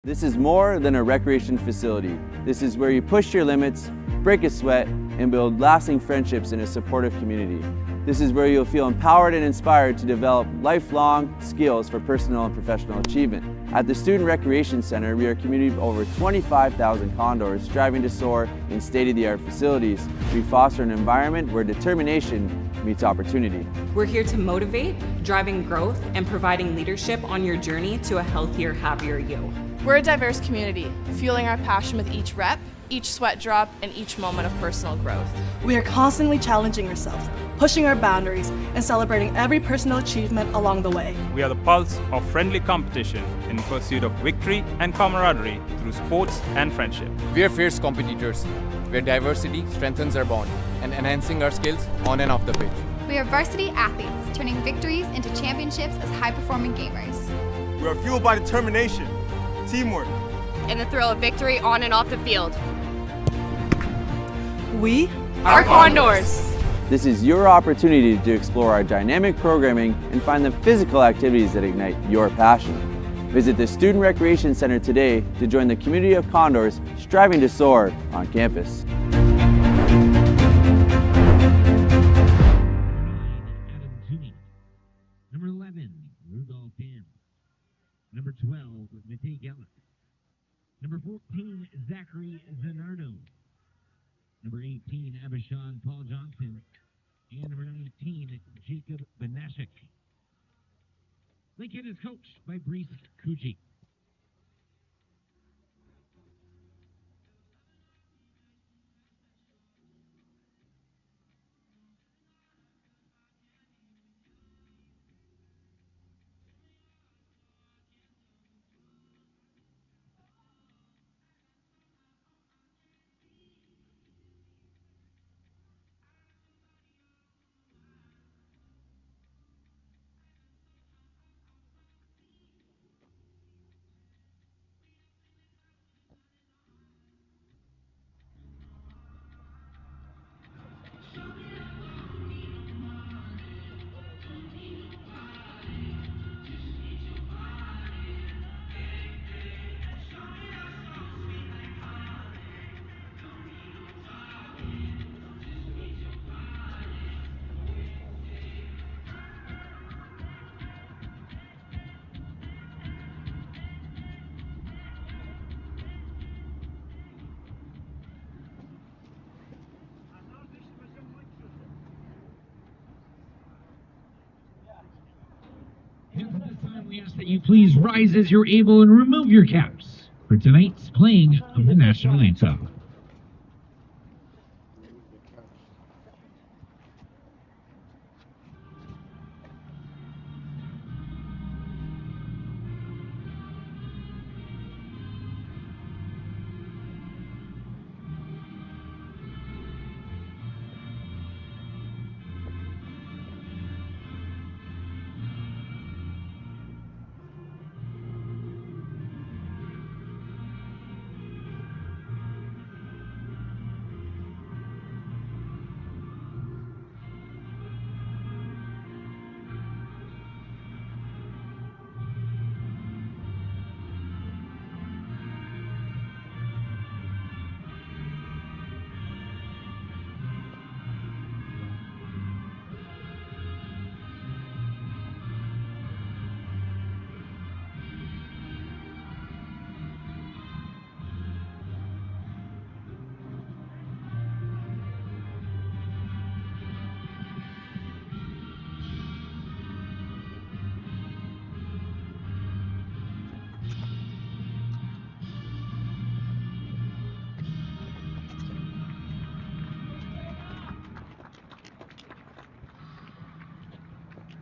This is more than a recreation facility. This is where you push your limits, break a sweat, and build lasting friendships in a supportive community. This is where you'll feel empowered and inspired to develop lifelong skills for personal and professional achievement. At the Student Recreation Center, we are a community of over 25,000 Condors striving to soar in state-of-the-art facilities. We foster an environment where determination meets opportunity. We're here to motivate, driving growth, and providing leadership on your journey to a healthier, happier you. We're a diverse community, fueling our passion with each rep, each sweat drop, and each moment of personal growth. We are constantly challenging ourselves, pushing our boundaries, and celebrating every personal achievement along the way. We are the pulse of friendly competition in pursuit of victory and camaraderie through sports and friendship. We are fierce competitors, where diversity strengthens our bond and enhancing our skills on and off the pitch. We are varsity athletes, turning victories into championships as high-performing gamers. We are fueled by determination, teamwork, and the thrill of victory on and off the field. We are Condors. This is your opportunity to explore our dynamic programming and find the physical activities that ignite your passion. Visit the Student Recreation Center today to join the community of Condors striving to soar on campus. Number 11, Rudolph Ham. Number 12, Matei Gellick. Number 14, Zachary Zanardo. Number 18, Abishan Paul Johnson. And number 19, Jacob Benashik. Lakehead is coached by Brees Kuji. And at this time, we ask that you please rise as you're able and remove your caps for tonight's playing of the national anthem.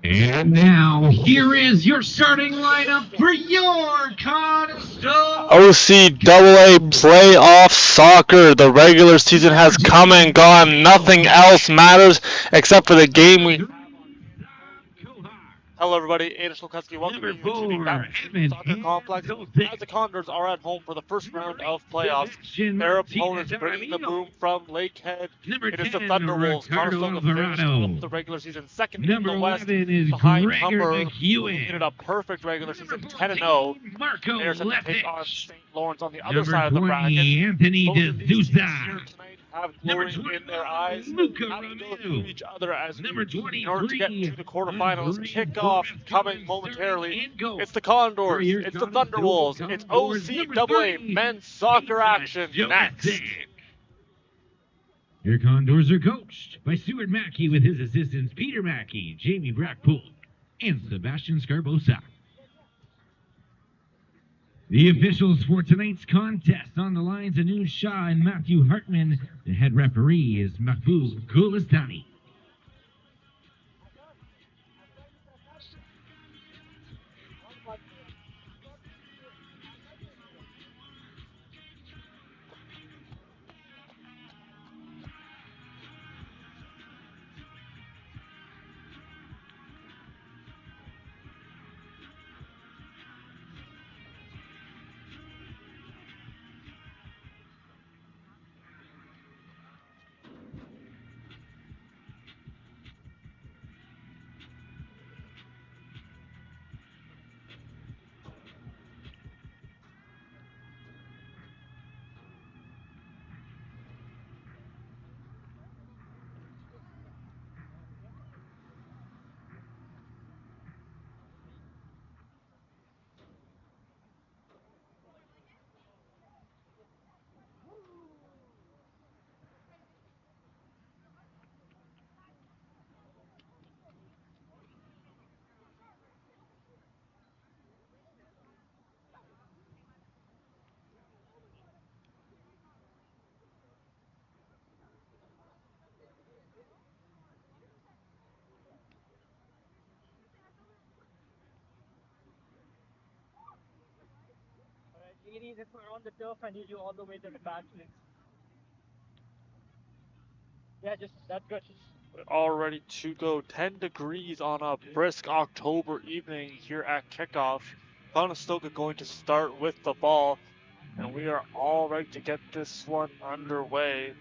And now, here is your starting lineup for your Conestoga OCAA playoff soccer. The regular season has come and gone. Nothing else matters except for the game we Hello, everybody. Aiden Shulkowski. Welcome Number you to the 4, Mountain Evan Soccer Complex Hilton. as the Condors are at home for the first round of playoffs. Sebastian Their Martinez opponents bringing the Aramillo. boom from Lakehead. Number It is the 10, Thunderwolves. Ricardo Conestoga finished Alvarado. off the regular season second Number in the West 11 is behind Gregor Humber, who McEwen. ended up perfect regular season Number 10-0. 14, Marco They're set to take on Levitt. St. Lawrence on the other Number side of the 20, bracket. Anthony Both of these teams D'Souza. here tonight have Number glory in their 21, eyes, Luca having to go Ramiro. through each other as Number in order to get 23, to the quarterfinals. Andre Kickoff Gomez coming Collins momentarily. starting in goal. It's the Condors, For your it's the Conestoga Thunderwolves, it's Condors, number OCAA 3, men's soccer action Joe next. Zach. Your Condors are coached by Stuart Mackey with his assistants Peter Mackey, Jamie Brackpool, and Sebastian Scarbosa. The officials for tonight's contest on the lines, Anu Shah and Matthew Hartman. The head referee is Mahfouz Gulistani. Ladies, if we're on the turf, I need you all the way to the back, please. Yeah, just that's good. All ready to go. 10 degrees on a brisk October evening here at kickoff. Conestoga going to start with the ball, and we are all ready to get this one underway.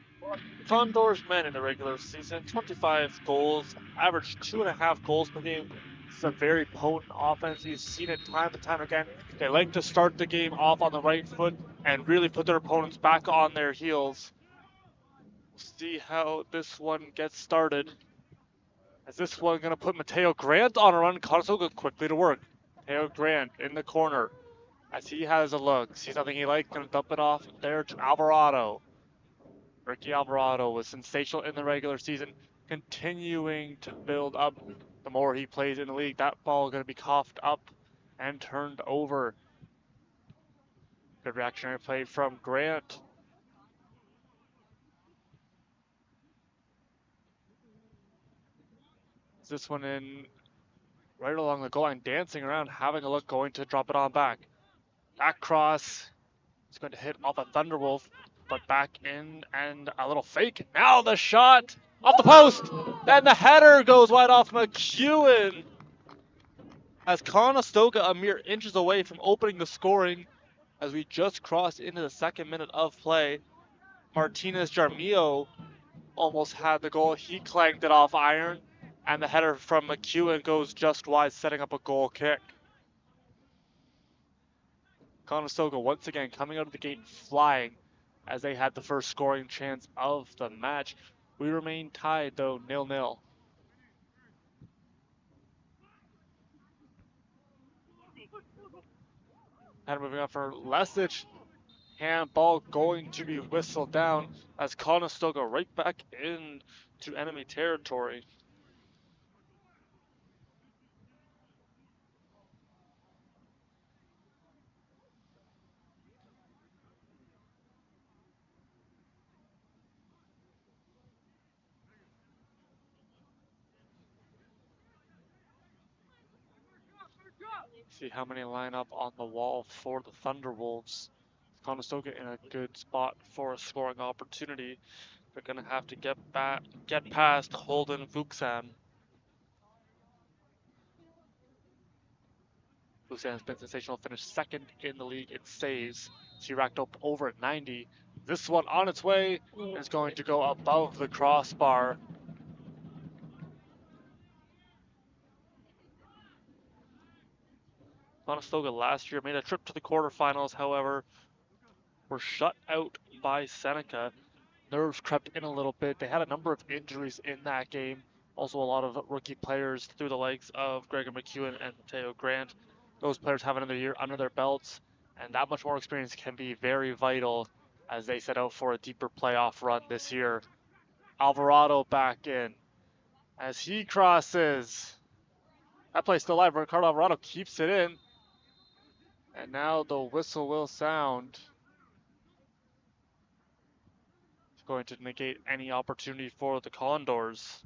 Condors men in the regular season, 25 goals, average 2.5 goals per game. It's a very potent offense. You've seen it time and time again. They like to start the game off on the right foot and really put their opponents back on their heels. We'll see how this one gets started. Is this one going to put Mateo Grant on a run? Conestoga quickly to work. Mateo Grant in the corner as he has a look. Sees something he likes, going to dump it off there to Alvarado. Ricky Alvarado was sensational in the regular season, continuing to build up the more he plays in the league. That ball going to be coughed up and turned over. Good reactionary play from Grant. Is this one in right along the goal line, dancing around, having a look, going to drop it on back. Back cross. It's going to hit off a Thunderwolf, but back in and a little fake. Now the shot off the post. Then the header goes wide off McEwen. As Conestoga a mere inches away from opening the scoring as we just crossed into the second minute of play. Martinez Jaramillo almost had the goal. He clanked it off iron, and the header from McEwen goes just wide, setting up a goal kick. Conestoga once again coming out of the gate flying as they had the first scoring chance of the match. We remain tied though, 0-0. And moving on for Lesic. Handball going to be whistled down as Conestoga right back into enemy territory. See how many line up on the wall for the Thunderwolves. Conestoga in a good spot for a scoring opportunity. They're going to have to get past Holden Vuxan. Lucian has been sensational, finished second in the league in saves. She racked up over 90. This one on its way is going to go above the crossbar. Conestoga last year made a trip to the quarterfinals, however, were shut out by Seneca. Nerves crept in a little bit. They had a number of injuries in that game. Also a lot of rookie players through the likes of Gregor McEwen and Mateo Grant. Those players have another year under their belts, and that much more experience can be very vital as they set out for a deeper playoff run this year. Alvarado back in as he crosses. That play's still alive. Ricardo Alvarado keeps it in. And now the whistle will sound. It's going to negate any opportunity for the Condors.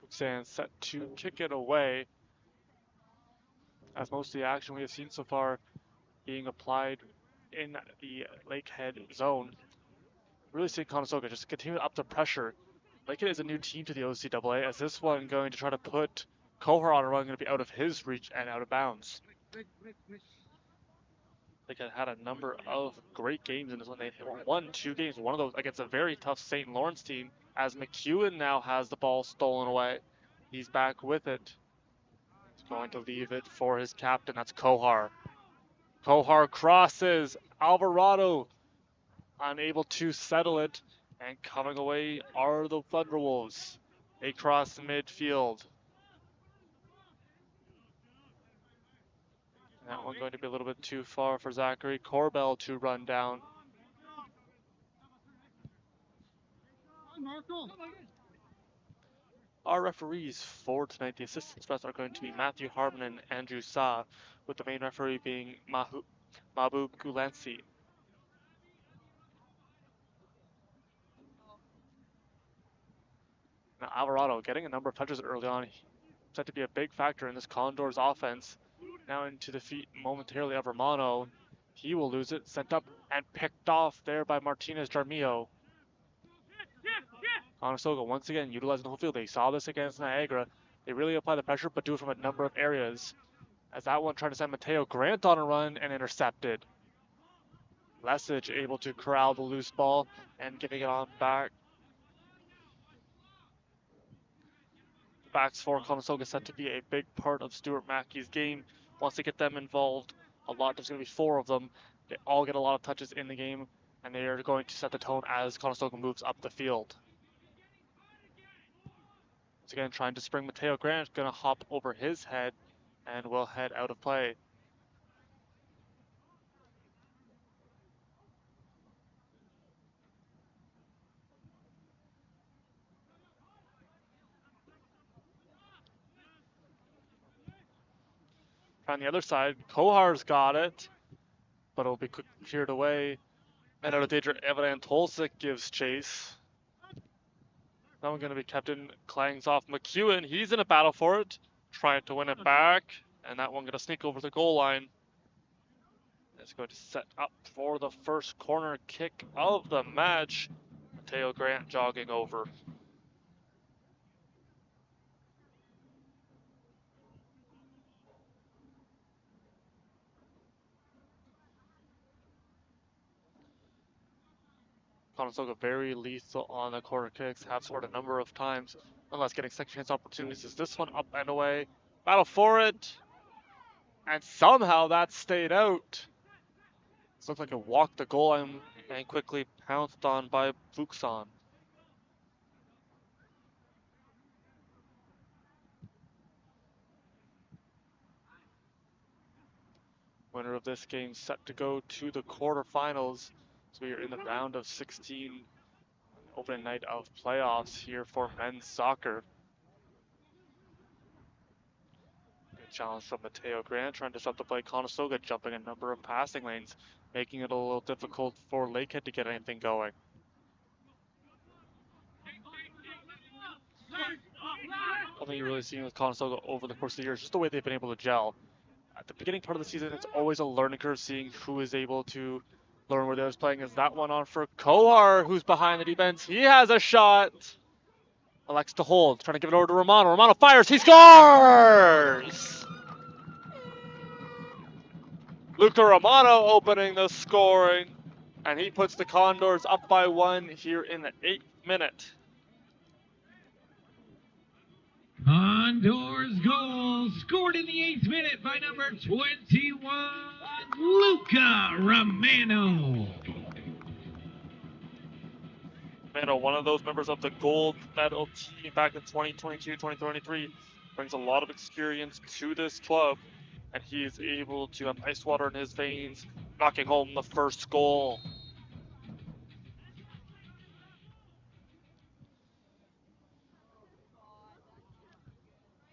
Buxan set to kick it away, as most of the action we have seen so far being applied in the Lakehead zone. Really seeing Conestoga just continue up the pressure. Lakehead is a new team to the OCAA, as this one going to try to put Kohar on a run, going to be out of his reach and out of bounds. Lakehead had a number of great games in this one. They won 2 games, one of those against a very tough St. Lawrence team, as McEwen now has the ball stolen away. He's back with it. He's going to leave it for his captain, that's Kohar. Kohar crosses, Alvarado unable to settle it, and coming away are the Thunderwolves. They cross midfield. That one going to be a little bit too far for Zachary Corbell to run down. Our referees for tonight, the assistants refs, are going to be Matthew Harmon and Andrew Sa, with the main referee being Mahbub Gulansi. Now Alvarado getting a number of touches early on, set to be a big factor in this Condors offense. Now into the feet momentarily of Romano. He will lose it, sent up and picked off there by Martinez Jarmillo. Conestoga once again utilizing the whole field. They saw this against Niagara. They really apply the pressure, but do it from a number of areas. As that one trying to send Mateo Grant on a run and intercepted. Lesage able to corral the loose ball and getting it on back. The backs for Conestoga set to be a big part of Stuart Mackey's game. Once they get them involved, there's going to be 4 of them. They all get a lot of touches in the game, and they are going to set the tone as Conestoga moves up the field. Once again, trying to spring Mateo Grant, going to hop over his head and will head out of play. On the other side, Kohar's got it, but it'll be quick cleared away. And out of danger, Evan Antolsik gives chase. That one going to be kept in, clangs off McEwen. He's in a battle for it, trying to win it back. And that one going to sneak over the goal line. It's going to set up for the first corner kick of the match. Mateo Grant jogging over. Conestoga very lethal on the corner kicks, have scored a number of times, unless getting second chance opportunities. Is this one up and away? Battle for it, and somehow that stayed out. This looked like it walked the goal line and quickly pounced on by Fuxan. Winner of this game set to go to the quarterfinals. So we are in the round of 16, opening night of playoffs here for men's soccer. Good challenge from Mateo Grant, trying to disrupt the play. Conestoga jumping a number of passing lanes, making it a little difficult for Lakehead to get anything going. something you're really seeing with Conestoga over the course of the year is just the way they've been able to gel. At the beginning part of the season, it's always a learning curve seeing who is able to learn where the other's playing. Is that one on for Kohar, who's behind the defense? He has a shot. Elects to hold, trying to give it over to Romano. Romano fires, he scores! Luca Romano opening the scoring, and he puts the Condors up by 1 here in the 8th minute. Condors goal scored in the 8th minute by number 21, Luca Romano. Romano, one of those members of the gold medal team back in 2022-2023, brings a lot of experience to this club, and he is able to have ice water in his veins, knocking home the first goal.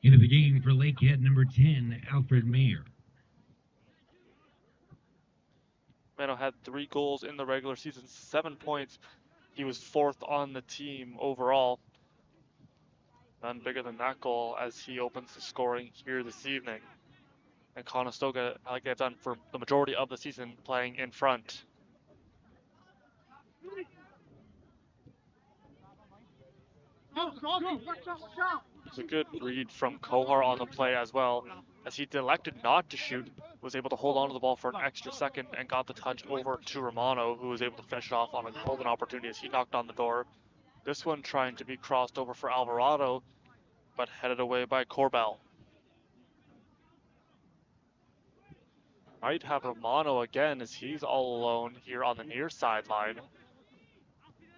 Into the game for Lakehead, number 10, Alfred Mayer. Romano had 3 goals in the regular season, 7 points. He was 4th on the team overall. None bigger than that goal as he opens the scoring here this evening. And Conestoga, like they've done for the majority of the season, playing in front. It's a good read from Kohar on the play as well, as he elected not to shoot, was able to hold on to the ball for an extra second and got the touch over to Romano, who was able to finish it off on a golden opportunity as he knocked on the door. This one trying to be crossed over for Alvarado, but headed away by Corbell. Might have Romano again as he's all alone here on the near sideline.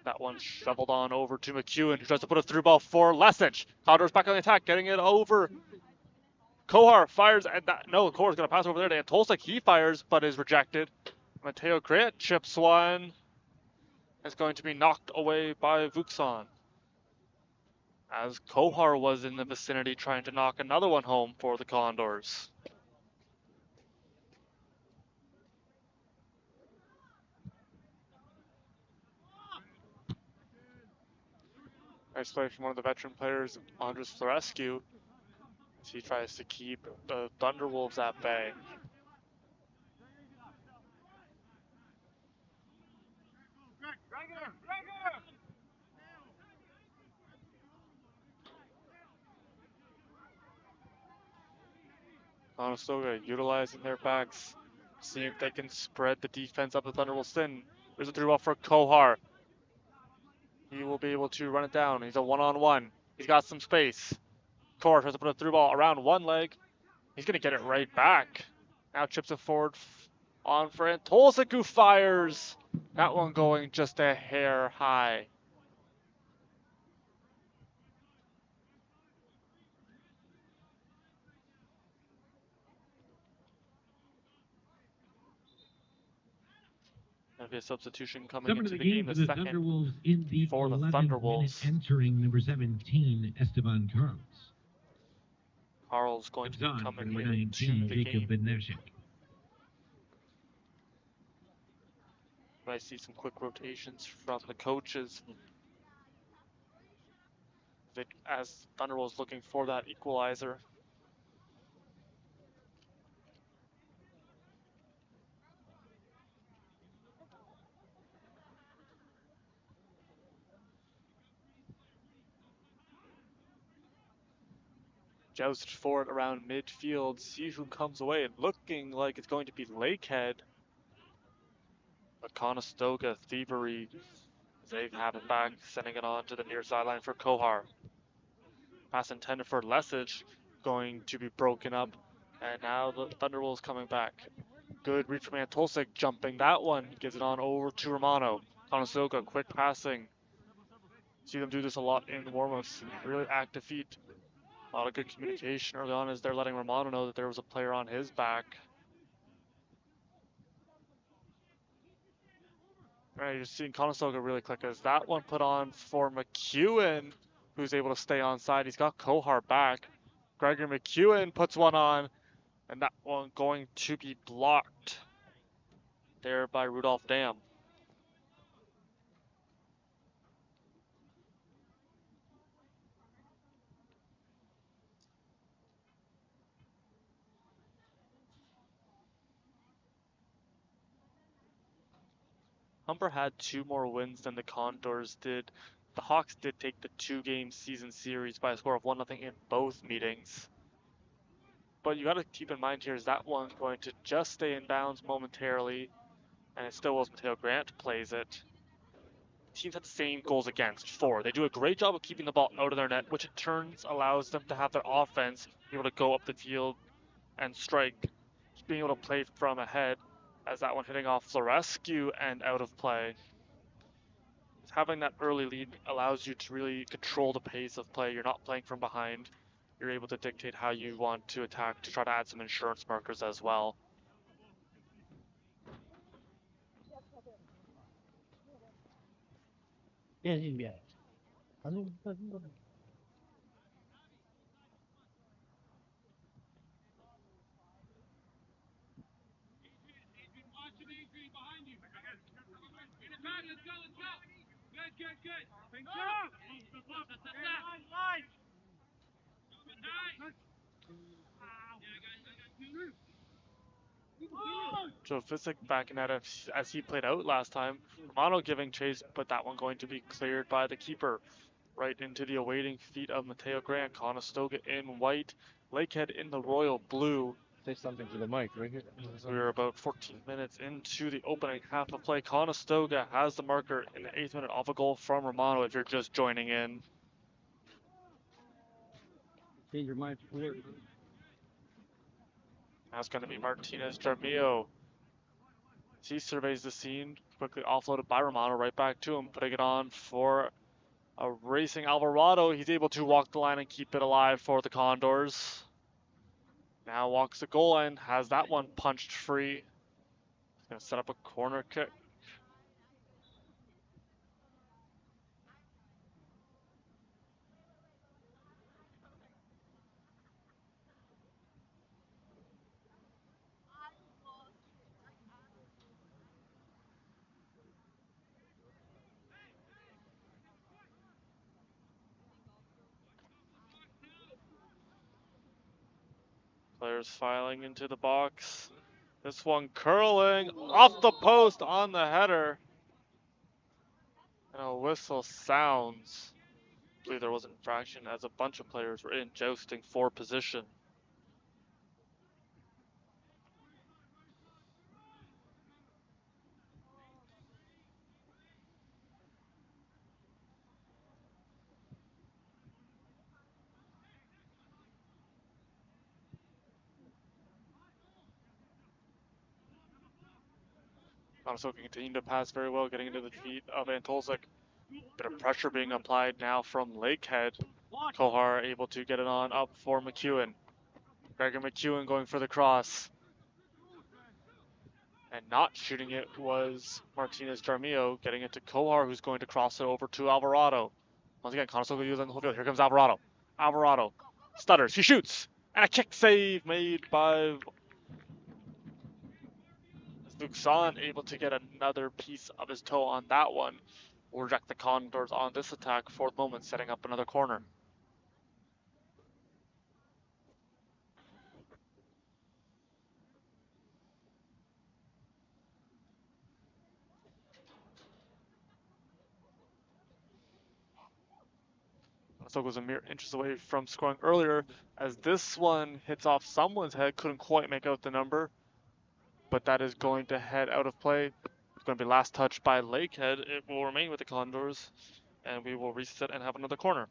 That one shoveled on over to McEwen, who tries to put a through ball for Lesic. Condors back on the attack, getting it over. Kohar fires, and Kohar's going to pass over there to Antolsek. He fires, but is rejected. Mateo Cret chips one. It's going to be knocked away by Vuxon, as Kohar was in the vicinity trying to knock another one home for the Condors. Nice play from one of the veteran players, Andres Florescu, as he tries to keep the Thunderwolves at bay. Conestoga utilizing their backs, seeing if they can spread the defense up the Thunderwolves thin. There's a through ball for Kohar. He will be able to run it down. He's a one-on-one. He's got some space. Kohar tries to put a through ball around one leg. He's going to get it right back. Now chips it forward on for Antolsek, who fires. That one going just a hair high. There'll be a substitution coming into the game, the second Thunderwolves in the for the 11th Thunderwolves. minute, entering number 17, Esteban Carlos. Carl's going to be coming into the Jacob game. Beneshik. I see some quick rotations from the coaches as Thunderwolves looking for that equalizer. Joust for it around midfield, see who comes away, and looking like it's going to be Lakehead. But Conestoga thievery, they have it back, sending it on to the near sideline for Kohar. Pass intended for Lesic, going to be broken up, and now the Thunderwolves coming back. Good reach from Antolsek, jumping that one, gives it on over to Romano. Conestoga, quick passing. See them do this a lot in warm-ups, really active feet. A lot of good communication early on as they're letting Romano know that there was a player on his back. All right, you're seeing Conestoga really click as that one put on for McEwen, who's able to stay on side. He's got Kohar back. Gregory McEwen puts one on, and that one going to be blocked there by Rudolph Dam. Humber had 2 more wins than the Condors did. The Hawks did take the 2-game season series by a score of 1-0 in both meetings. But you got to keep in mind here is that one's going to just stay in bounds momentarily, and it still was Mateo Grant plays it. Teams have the same goals against, 4. They do a great job of keeping the ball out of their net, which in turns allows them to have their offense be able to go up the field and strike, being able to play from ahead, as that one hitting off Florescu and out of play. Having that early lead allows you to really control the pace of play. You're not playing from behind. You're able to dictate how you want to attack to try to add some insurance markers as well. Joe Fisick backing at it as he played out last time. Romano giving chase, but that one going to be cleared by the keeper. Right into the awaiting feet of Mateo Grant. Conestoga in white, Lakehead in the royal blue. Say something to the mic right here. We're about 14 minutes into the opening half of play. Conestoga has the marker in the 8th minute off a goal from Romano if you're just joining in. Change your mind. That's going to be Martinez Jarmillo. He surveys the scene, quickly offloaded by Romano, right back to him, putting it on for a racing Alvarado. He's able to walk the line and keep it alive for the Condors. Now walks the goal line, has that one punched free. He's going to set up a corner kick. Players filing into the box. This one curling off the post on the header. And a whistle sounds. I believe there was an infraction as a bunch of players were in jousting for position. Conestoga continuing to pass very well, getting into the feet of Antolsik. Bit of pressure being applied now from Lakehead. Kohar able to get it on up for McEwen. Gregor McEwen going for the cross. And not shooting it was Martinez Jarmillo, getting it to Kohar, who's going to cross it over to Alvarado. Once again, Conestoga using the whole field. Here comes Alvarado. Alvarado stutters. He shoots. And a kick save made by Vuxan, able to get another piece of his toe on that one. Will reject the Condors on this attack for the moment, setting up another corner. Conestoga was a mere inches away from scoring earlier, as this one hits off someone's head, couldn't quite make out the number, but that is going to head out of play. It's going to be last touch by Lakehead. It will remain with the Condors, and we will reset and have another corner.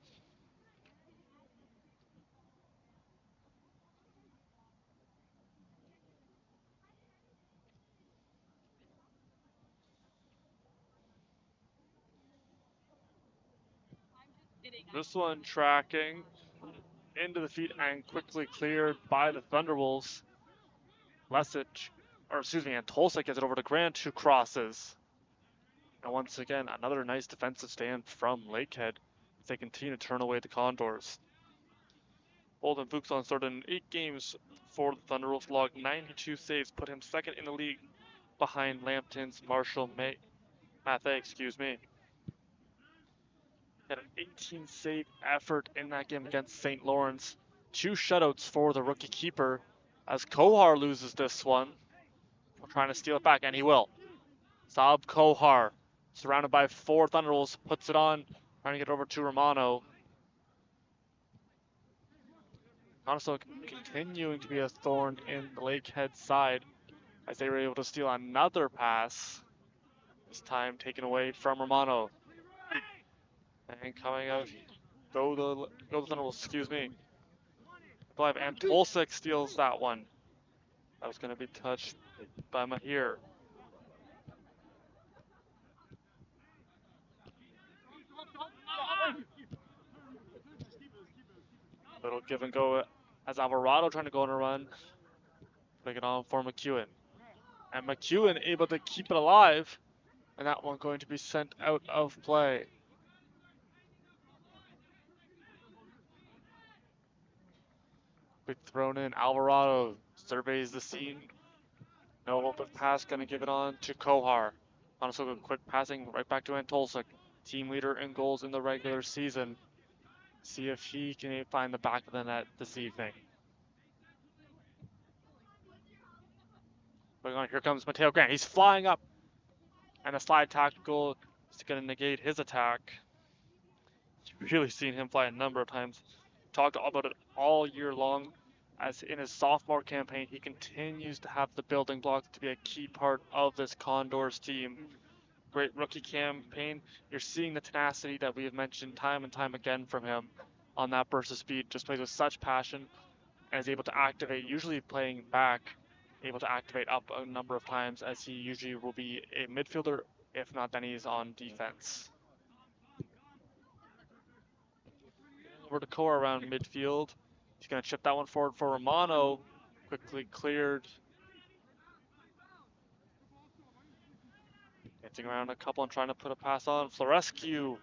This one tracking into the feet and quickly cleared by the Thunderwolves. Antolsik gets it over to Grant, who crosses. And once again, another nice defensive stand from Lakehead as they continue to turn away the Condors. Bolden Fuchson started in 8 games for the Thunderwolves, logged 92 saves, put him second in the league behind Lambton's Marshall Mathey. Had an 18 save effort in that game against St. Lawrence. 2 shutouts for the rookie keeper as Kohar loses this one. We're trying to steal it back, and he will. Saab Kohar, surrounded by 4 Thunderwolves, puts it on, trying to get over to Romano. Conestoga continuing to be a thorn in the Lakehead side as they were able to steal another pass, this time taken away from Romano. And coming out, go the Thunderwolves, excuse me. I believe Antolsik steals that one. That was going to be touched by Mahir. Little give and go as Alvarado trying to go on a run. Putting it on for McEwen. And McEwen able to keep it alive. And that one going to be sent out of play. Quick thrown in. Alvarado surveys the scene. No open pass, going to give it on to Kohar. Conestoga quick passing right back to Antolsik. Team leader in goals in the regular season. See if he can find the back of the net this evening. Going on, here comes Mateo Grant. He's flying up. And a slide tactical is going to negate his attack. You've really seen him fly a number of times. Talked about it all year long. As in his sophomore campaign, he continues to have the building blocks to be a key part of this Condors team. Great rookie campaign. You're seeing the tenacity that we have mentioned time and time again from him on that burst of speed. Just plays with such passion and is able to activate, usually playing back, able to activate up a number of times as he usually will be a midfielder. If not, then he's on defense. Over to Koa around midfield. He's going to chip that one forward for Romano. Quickly cleared. Dancing around a couple and trying to put a pass on. Florescu.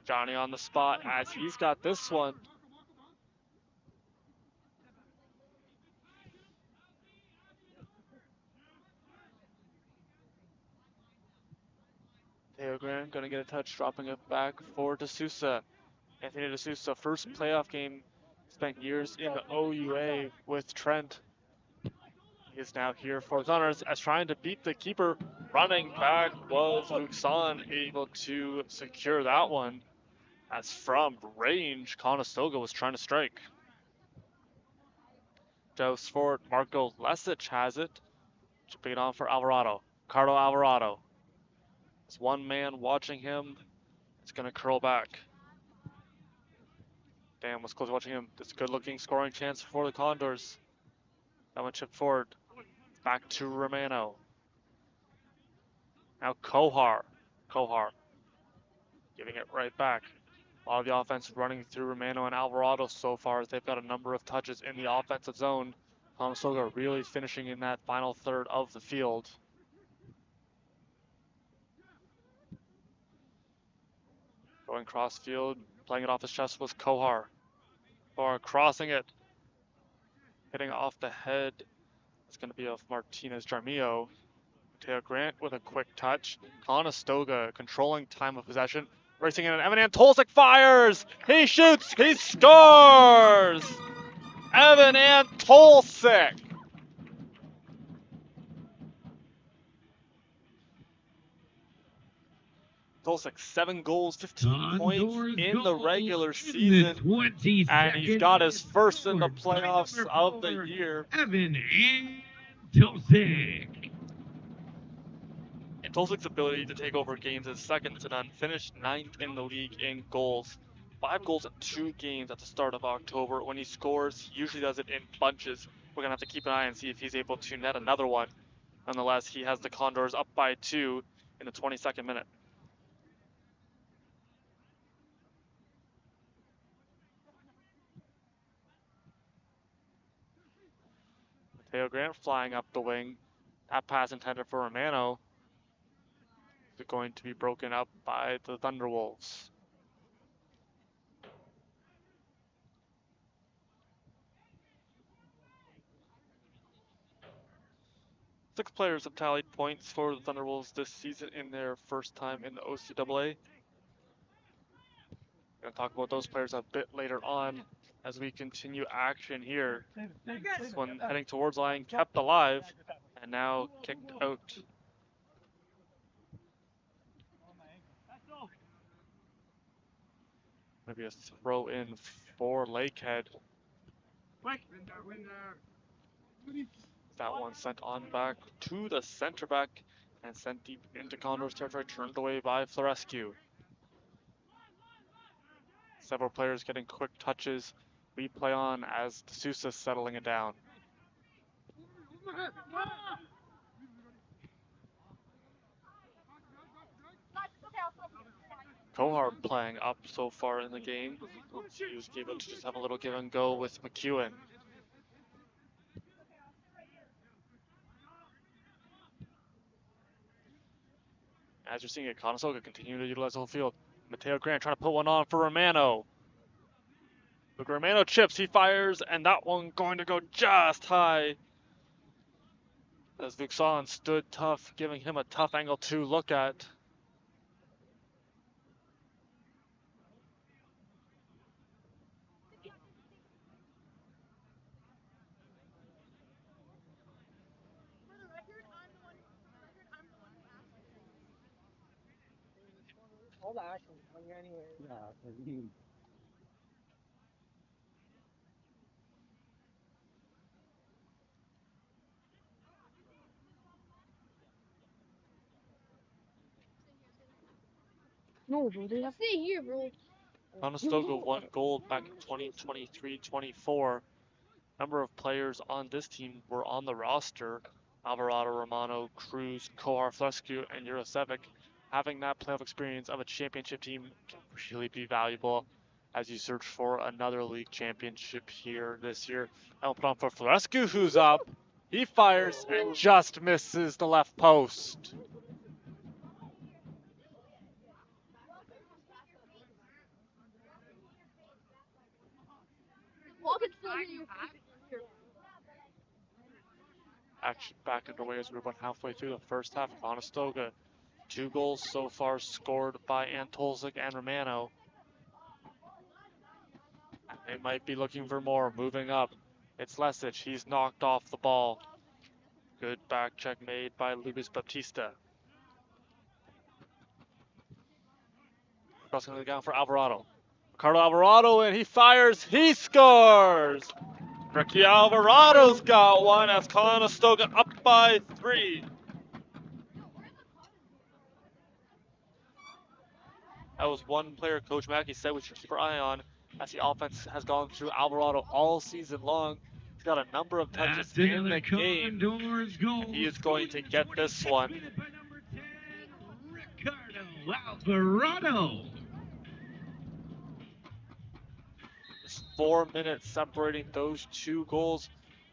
Johnny on the spot as he's got this one. Teo Grant going to get a touch, dropping it back for D'Souza. Anthony D'Souza, first playoff game, spent years in the OUA with Trent. He is now here for Thunders as trying to beat the keeper. Running back was Luxon, able to secure that one. As from range, Conestoga was trying to strike. Dose forward, Marco Lesic has it. Chipping it on for Alvarado. Ricardo Alvarado. There's one man watching him. It's going to curl back. Dan was close watching him. This good looking scoring chance for the Condors. That one chipped forward. Back to Romano. Now Kohar. Kohar. Giving it right back. A lot of the offense running through Romano and Alvarado so far as they've got a number of touches in the offensive zone. Conestoga really finishing in that final third of the field. Going cross field, playing it off his chest was Kohar. Kohar crossing it. Hitting off the head. It's going to be of Martinez Jarmillo. Mateo Grant with a quick touch. Conestoga controlling time of possession. Racing in, and Evan Antolsik fires! He shoots! He scores! Evan Antolsik! Antolsik, 7 goals, 15 points in the regular season. And he's got his first in the playoffs of the year. Evan Antolsik. Antolsik's ability to take over games is second to none. Finished 9th in the league in goals. 5 goals in 2 games at the start of October. When he scores, he usually does it in bunches. We're going to have to keep an eye and see if he's able to net another one. Nonetheless, he has the Condors up by 2 in the 22nd minute. Mateo Grant flying up the wing. That pass intended for Romano. Is going to be broken up by the Thunderwolves. Six players have tallied points for the Thunderwolves this season in their first time in the OCAA. Going to talk about those players a bit later on as we continue action here. This one heading towards line, kept alive, and now kicked out. Maybe a throw in for Lakehead. That one sent on back to the center back and sent deep into Condors territory, turned away by Florescu. Several players getting quick touches. We play on as D'Souza settling it down. Kohar playing up so far in the game. He was able to just have a little give and go with McEwen. As you're seeing it, Conestoga continue to utilize the whole field. Mateo Grant trying to put one on for Romano. Look, Romano chips, he fires, and that one going to go just high. As Vuxon stood tough, giving him a tough angle to look at. Hold on, actually, when you're anywhere. Yeah, no, bro, they have to stay here, bro. Conestoga won gold back in 2023-24. Number of players on this team were on the roster. Alvarado, Romano, Cruz, Kohar, Flescu, and Eurosevic. Having that playoff experience of a championship team can really be valuable as you search for another league championship here this year. And we'll put on for Flescu, who's up. He fires and just misses the left post. Action back underway as we're about halfway through the first half. Conestoga, 2 goals so far scored by Antolzik and Romano. They might be looking for more, moving up. It's Lesic, he's knocked off the ball. Good back check made by Lucas Baptista. Crossing the ground for Alvarado. Ricardo Alvarado, and he fires, he scores! Ricky Alvarado's got one as Conestoga up by 3. That was one player Coach Mackey said we should keep our eye on as the offense has gone through Alvarado all season long. He's got a number of touches in the game. He is going to get this one. Ricardo Alvarado. Just 4 minutes separating those 2 goals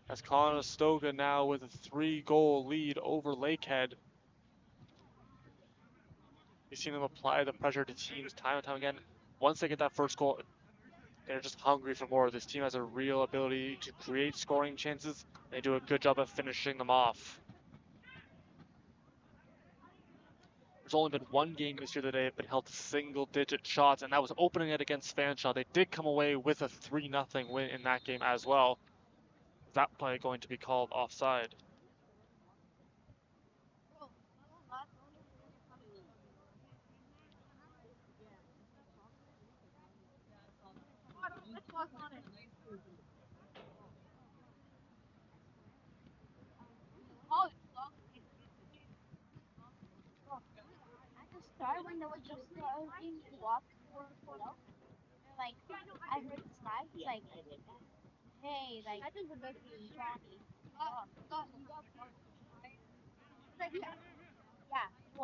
as Conestoga now with a 3-goal lead over Lakehead. You've seen them apply the pressure to teams time and time again. Once they get that first goal, they're just hungry for more. This team has a real ability to create scoring chances. They do a good job of finishing them off. There's only been 1 game this year that they have been held to single-digit shots, and that was opening it against Fanshawe. They did come away with a 3-0 win in that game as well. That play going to be called offside.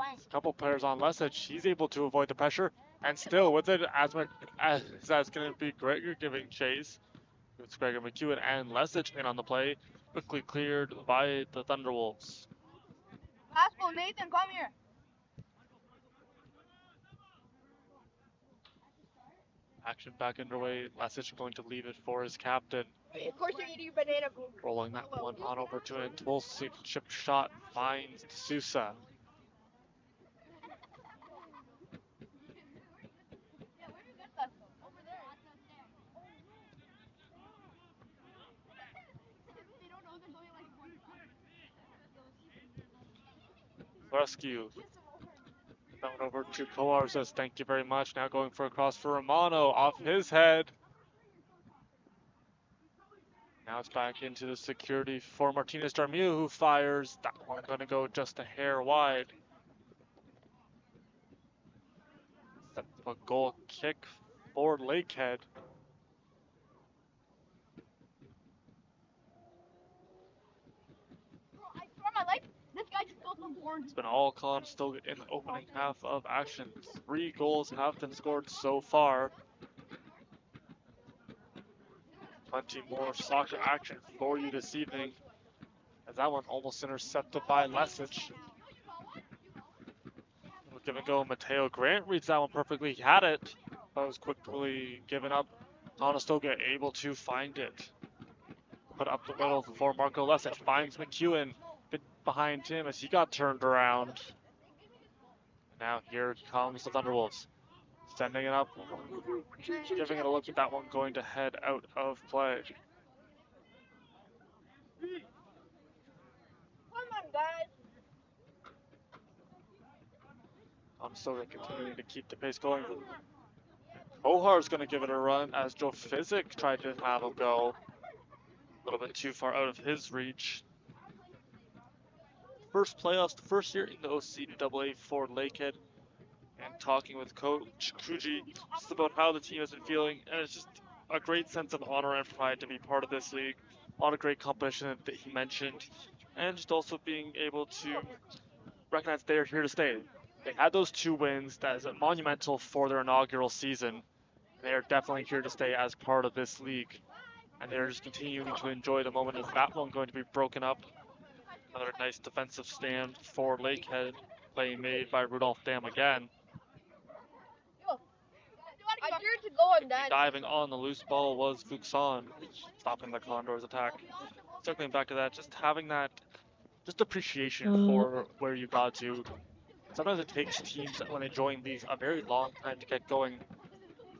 A couple players on Lesic, he's able to avoid the pressure, and still with it, as that's going to be Gregor giving chase. It's Gregor McEwen and Lesic in on the play, quickly cleared by the Thunderwolves. Pascal, Nathan, come here. Action back underway. Lesic going to leave it for his captain. Of course you're eating banana. Rolling that one on over to an Antolzik chip shot finds D'Souza. Rescue. That one over to Koar, says thank you very much. Now going for a cross for Romano off his head. Now it's back into the security for Martinez Darmiu, who fires. That one going to go just a hair wide. Set up a goal kick for Lakehead. It's been all Conestoga in the opening half of action. 3 goals have been scored so far. Plenty more soccer action for you this evening. As that one almost intercepted by Lesage. We'll give it a go. Mateo Grant reads that one perfectly. He had it, but was quickly given up. Conestoga able to find it. Put up the middle for Marco Lesage. Finds McEwen bit behind him as he got turned around. Now here comes the Thunderwolves. Sending it up. Giving it a look at that one going to head out of play. Conestoga continuing to keep the pace going. Ohar's going to give it a run as Joe Physic tried to have him go. A little bit too far out of his reach. First playoffs, the first year in the OCAA for Lakehead. And talking with Coach Kuji just about how the team has been feeling. And it's just a great sense of honor and pride to be part of this league. A lot of great competition that he mentioned. And just also being able to recognize they are here to stay. They had those 2 wins. That is monumental for their inaugural season. They are definitely here to stay as part of this league. And they're just continuing to enjoy the moment. Is that one going to be broken up? Another nice defensive stand for Lakehead. Play made by Rudolph Dam again. Diving on the loose ball was Fuxan, stopping the Condors attack. Circling back to that, just having that appreciation for where you got to. Sometimes it takes teams when they join these a very long time to get going.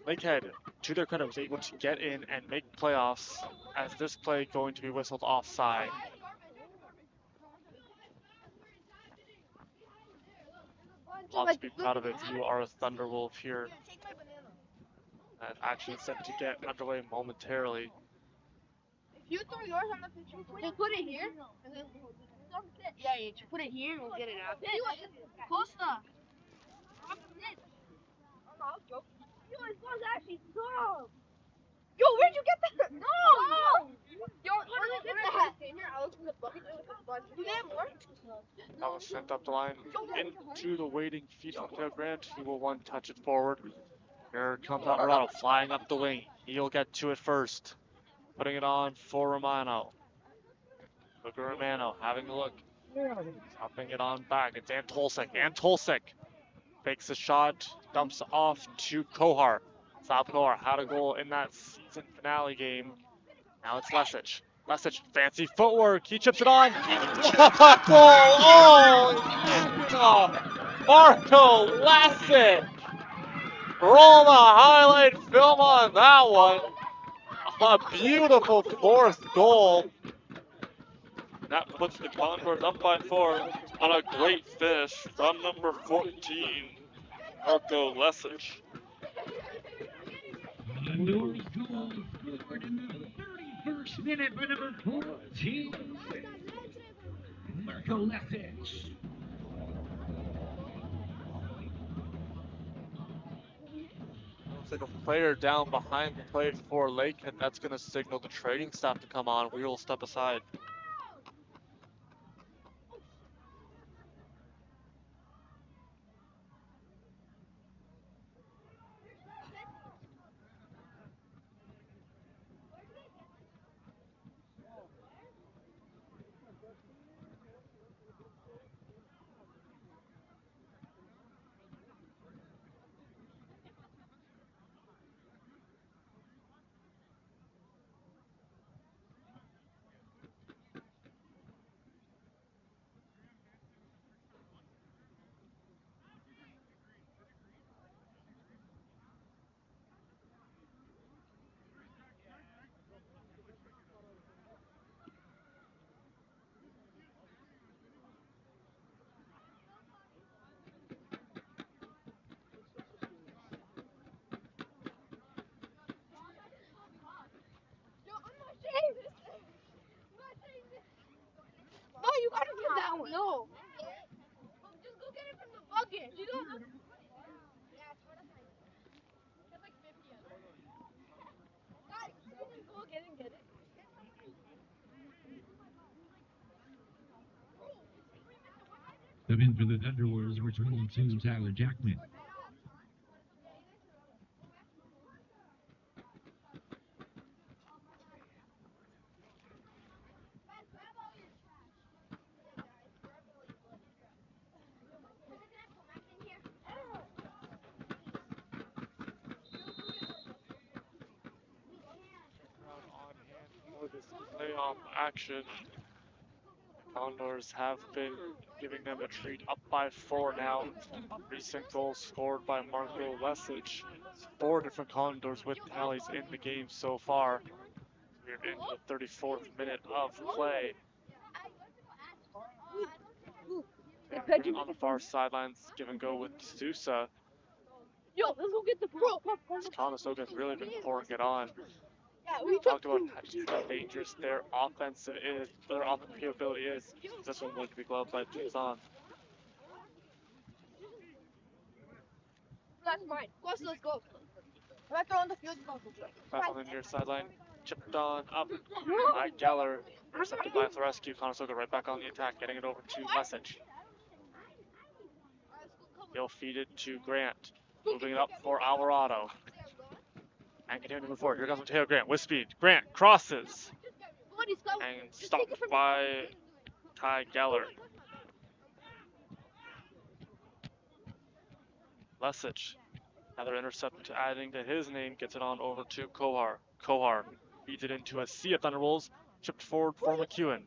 Lakehead, to their credit, was able to get in and make playoffs as this play going to be whistled offside. Lots to be proud of if you are a Thunderwolf here. That action is set to get underway momentarily. If you throw yours on the pitch, just put it here. Yeah, just put it here and we'll get it out. Costa! Yo, his ball's actually dumb! Yo, where'd you get that? No! Yo, where did you get that? I was in the bucket with the sponge. Do they have more? That was sent up the line into the waiting feet of Mateo Grant, who will one touch it forward. Here comes out Romano, flying up the wing. He'll get to it first. Putting it on for Romano. Look at Romano, having a look. Dropping it on back. It's Antolsek. Antolsek fakes the shot, dumps off to Kohar. South Kohar had a goal in that season finale game. Now it's Lesage. Lesage, fancy footwork. He chips it on. What a goal! Oh, Marco Lesage. Roll the highlight film on that one. A beautiful 4th goal. That puts the Condors up by 4 on a great finish from number 14, Marco Lesage. Condors goal scored in the 31st minute by number 14, Marco Lesage. Looks like a player down behind the plate for Lakehead. That's going to signal the trading staff to come on. We will step aside. No. Just go get it from the bucket. You don't have to. Yeah, it's like 50 of them. Guys, just go get it and get it. Subbing for the Thunderwolves, number 22, Tyler Jackman. Crowd on hand for this playoff action. Condors have been giving them a treat, up by 4 now. Recent goals scored by Marco Lesage. 4 different Condors with tallies in the game so far. We're in the 34th minute of play. And on the far sidelines, give and go with Sousa. Yo, let's go get the bro. Conestoga has really been pouring it on. Yeah, We talked about how dangerous their offensive is, their offensive capability is. This one going to be gloved by Jason. That's mine. Costa, let's go. Right there on the field. Back on the near sideline, chipped on up by Geller. Intercepted by Thorescu. Conestoga right back on the attack, getting it over to Lesage. He'll feed it to Grant. Moving it up for Alvarado. And continuing to move forward. Here comes Mateo Grant with speed. Grant crosses. And stopped by Ty Geller. Lesage. Another intercept adding to his name. Gets it on over to Kohar. Kohar feeds it into a sea of Thunderwolves. Chipped forward for McEwen.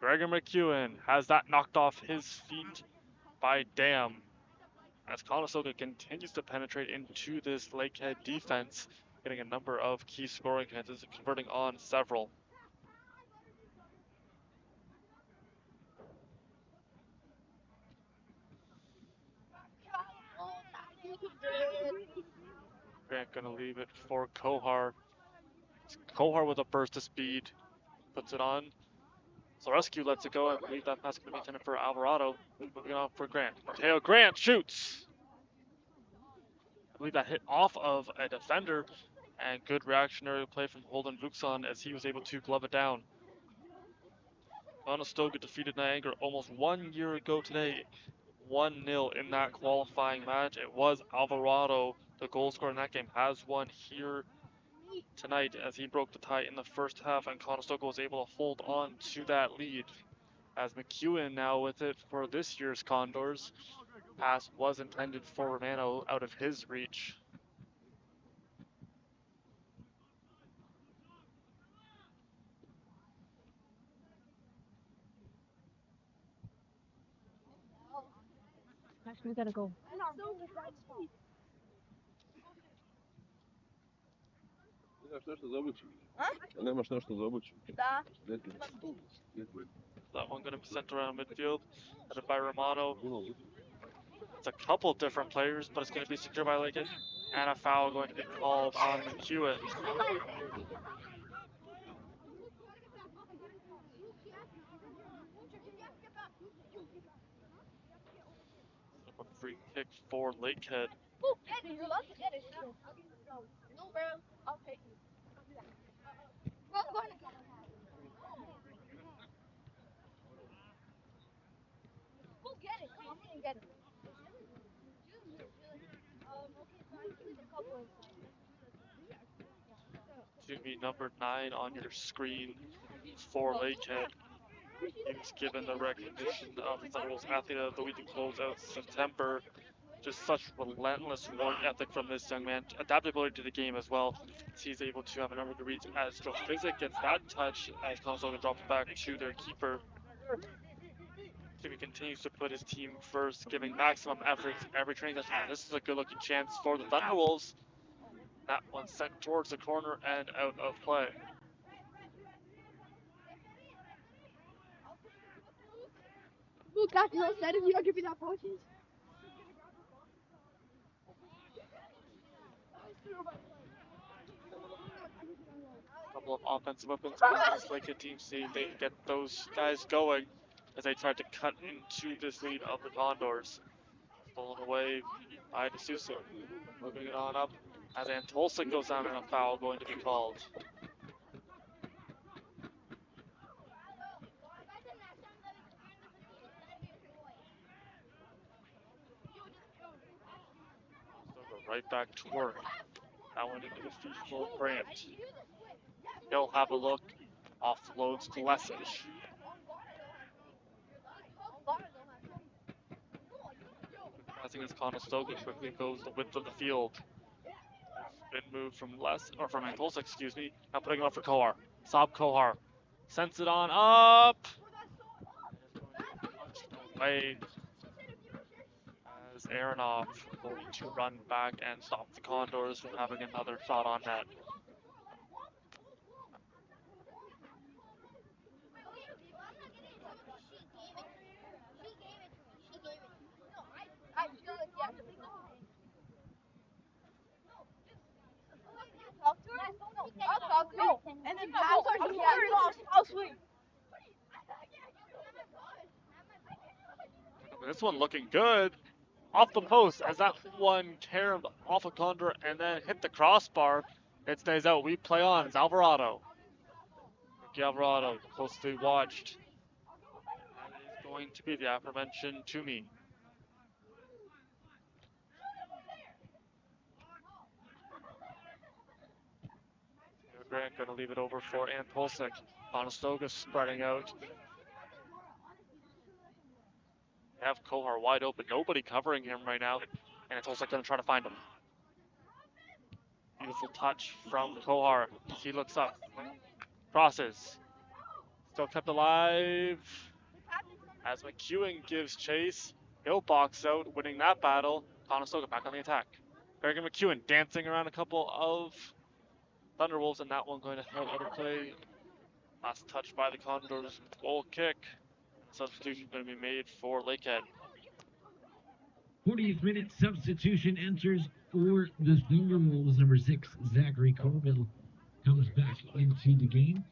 Gregor McEwen has that knocked off his feet by Dam. As Conestoga continues to penetrate into this Lakehead defense, getting a number of key scoring chances and converting on several. Grant gonna leave it for Kohar. Kohar with a burst of speed, puts it on. Thorescu lets it go. I believe that pass is going to be intended for Alvarado. Moving on for Grant. Mateo Grant shoots. I believe that hit off of a defender, and good reactionary play from Holden Vuxon as he was able to glove it down. Conestoga defeated Niagara almost 1 year ago today, 1-0 in that qualifying match. It was Alvarado, the goal scorer in that game, has one here tonight as he broke the tie in the first half, and Conestoga was able to hold on to that lead. As McEwen now with it for this year's Condors. Pass was intended for Romano out of his reach. We gotta go. That one going to be sent around midfield, headed by Romano. It's a couple different players, but it's going to be secured by Lakehead. And a foul going to be called on McEwen. A free kick for Lakehead. Oh, Eddie, you're allowed to get it. No, bro. I'll pay you. Go ahead. Go get it. Come on and get it. To be number 9 on your screen for Lakehead. He was given the recognition of the Thunderbolts Athlete of the Week in closeout September. Just such relentless work ethic from this young man. Adaptability to the game as well. He's able to have a number of reads as Joe Fizik gets that touch as Conestoga drops it back to their keeper. He continues to put his team first, giving maximum effort every training session. This is a good looking chance for the Thunderwolves. That one sent towards the corner and out of play. Who got you said if you don't give me that potion? Couple of offensive weapons. This Lakehead team see if they can get those guys going. as they tried to cut into this lead of the Condors. Stolen away by D'Souza. Moving it on up as Antolsik goes down and a foul going to be called. So go right back to work. That one into the feet for Brandt. He'll have a look. Offloads to Lessage. Passing as Conestoga quickly goes the width of the field. Spin move from Antolsik, excuse me. Now putting it up for Kohar. Saab Kohar. Sends it on up. Away as Aronov going to run back and stop the Condors from having another shot on net. And then pass This one looking good. Off the post as that one caromed off a Condor and then hit the crossbar. It stays out. We play on. It's Alvarado. Ricky Alvarado, closely watched. That is going to be the aforementioned Toomey. Grant going to leave it over for Antolsik. Conestoga spreading out. They have Kohar wide open. Nobody covering him right now. And Antolsik going to try to find him. Beautiful touch from Kohar. He looks up. Crosses. Still kept alive. As McEwen gives chase. He'll box out, winning that battle. Conestoga back on the attack. Greg and McEwen dancing around a couple of Thunderwolves, and that one going to head out of play. Last touch by the Condors, goal kick. Substitution going to be made for Lakehead. 40th minute substitution enters for the Thunderwolves. Number 6, Zachary Colville comes back into the game.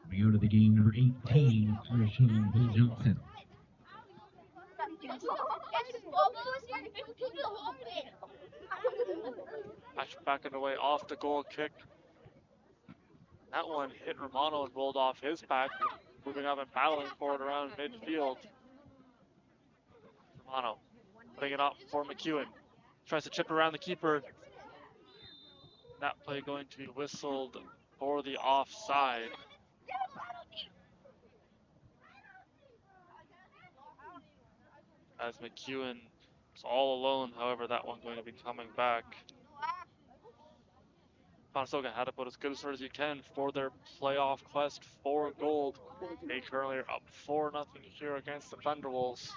We go to the game, number 18, Christian Bill Johnson. Back in the way off the goal kick. That one hit Romano and rolled off his back, moving up and battling for it around midfield. Romano putting it up for McEwen. Tries to chip around the keeper. That play going to be whistled for the offside. As McEwen is all alone, however, that one going to be coming back. Conestoga had about as good a start as you can for their playoff quest for gold. They currently are up 4-0 here against the Thunderwolves.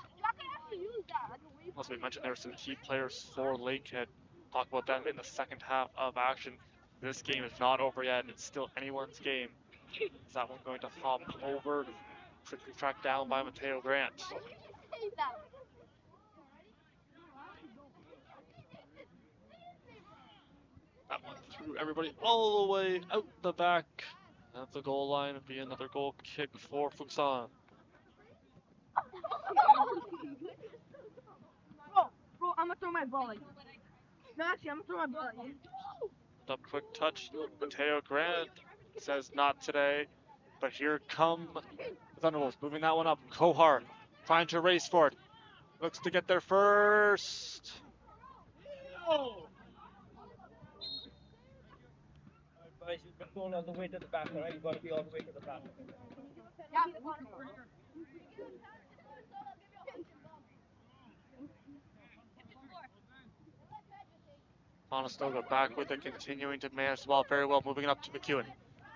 As we mentioned, there are some key players for Lakehead. Talk about them in the second half of action. This game is not over yet. It's still anyone's game. Is that one going to hop over? Quickly tracked down by Mateo Grant. That one threw everybody all the way out the back. At the goal line, it'll be another goal kick for Fuxan. Bro, I'm gonna throw my ball at you. No, actually, I'm gonna throw my ball at you. Up quick touch. Mateo Grant says not today. But here come the Thunderwolves, moving that one up. Kohar trying to race for it. Looks to get there first. Oh! Guys, you've been going all the way to the back, alright? You gotta be all the way to the back. Conestoga back with it, continuing to manage the ball very well, moving it up to McEwen.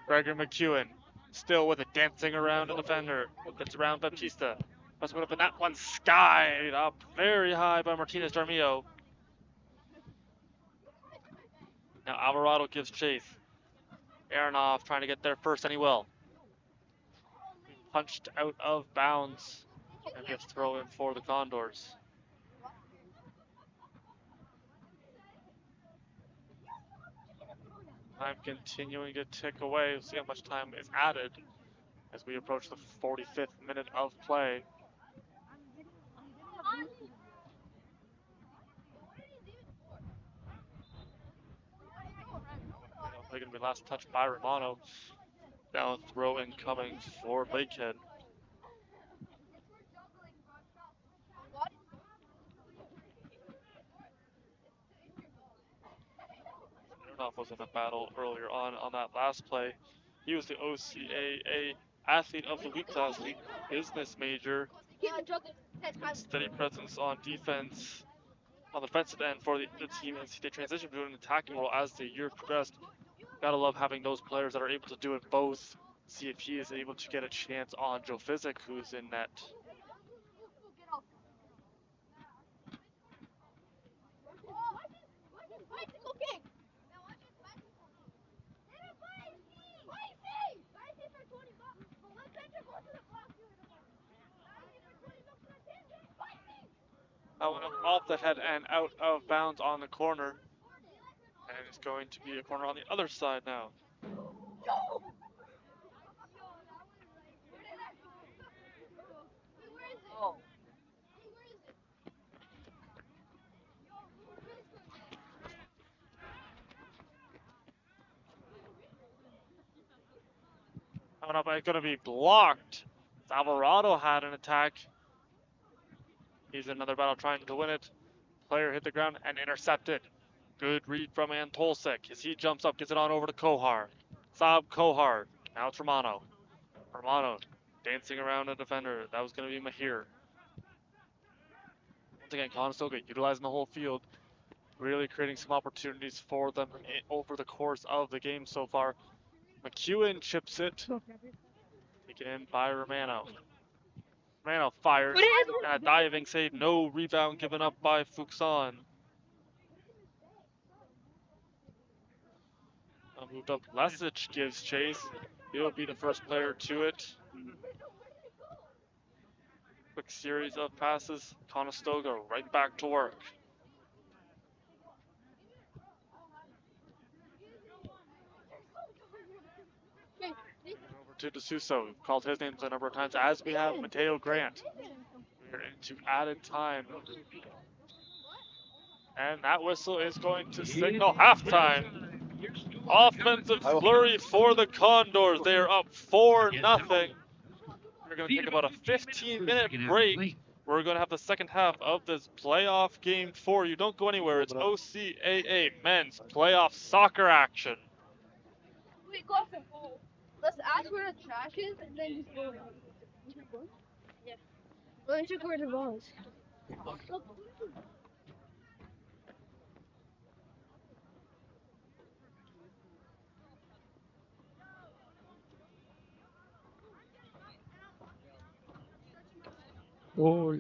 Gregor McEwen still with it, dancing around the defender. Gets around Baptista. Must put up in that one, skied up very high by Martinez Darmillo. Now Alvarado gives chase. Aronov trying to get there first, and he will. Punched out of bounds and gets throw in for the Condors. Time continuing to tick away. We'll see how much time is added. as we approach the 45th minute of play. They're going to be last touched by Romano. Down throw incoming for Lakehead. Was in a battle earlier on that last play. He was the OCAA Athlete of the Week last week, business major. Steady presence on defense, on the defensive end for the team as they transition to an attacking role as the year progressed. Gotta love having those players that are able to do it both. See if he is able to get a chance on Joe Fizzik, who's in net. That one off the head and out of bounds on the corner. And it's going to be a corner on the other side now. Coming up, it's going to be blocked. Alvarado had an attack. He's in another battle trying to win it. Player hit the ground and intercepted. Good read from Antolsek as he jumps up, gets it on over to Kohar. Saab Kohar. Now it's Romano. Romano dancing around a defender. That was going to be Mahir. Once again, Conestoga utilizing the whole field. Really creating some opportunities for them over the course of the game so far. McEwen chips it. Taken in by Romano. Romano fires. And a diving save. No rebound given up by Fuxan. Moved up. Lesic gives chase. He'll be the first player to it. Quick series of passes. Conestoga right back to work. Over to D'Souza. We've called his name a number of times, as we have Mateo Grant. We're into added time. And that whistle is going to signal halftime. Offensive flurry for the Condors. They are up 4-0. We're going to take about a 15-minute break. We're going to have the second half of this playoff game for you. Don't go anywhere. It's OCAA men's playoff soccer action. Wait, go for goal. Let's ask where the trash is and then just go. Yeah. Let me check where the ball is. Oh.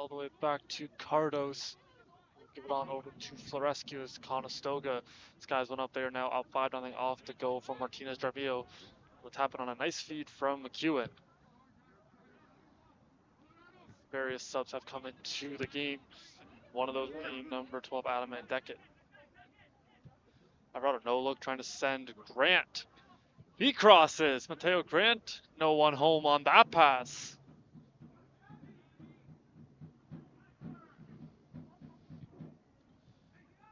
all the way back to Cardos. Give it on over to Florescu as Conestoga. This guy's one up there now, out 5-0 off to go for Martinez Jarvillo. Will tap it on a nice feed from McEwen. Various subs have come into the game. One of those being number 12, Adam Deckett. I brought a no look trying to send Grant. He crosses. Mateo Grant, no one home on that pass.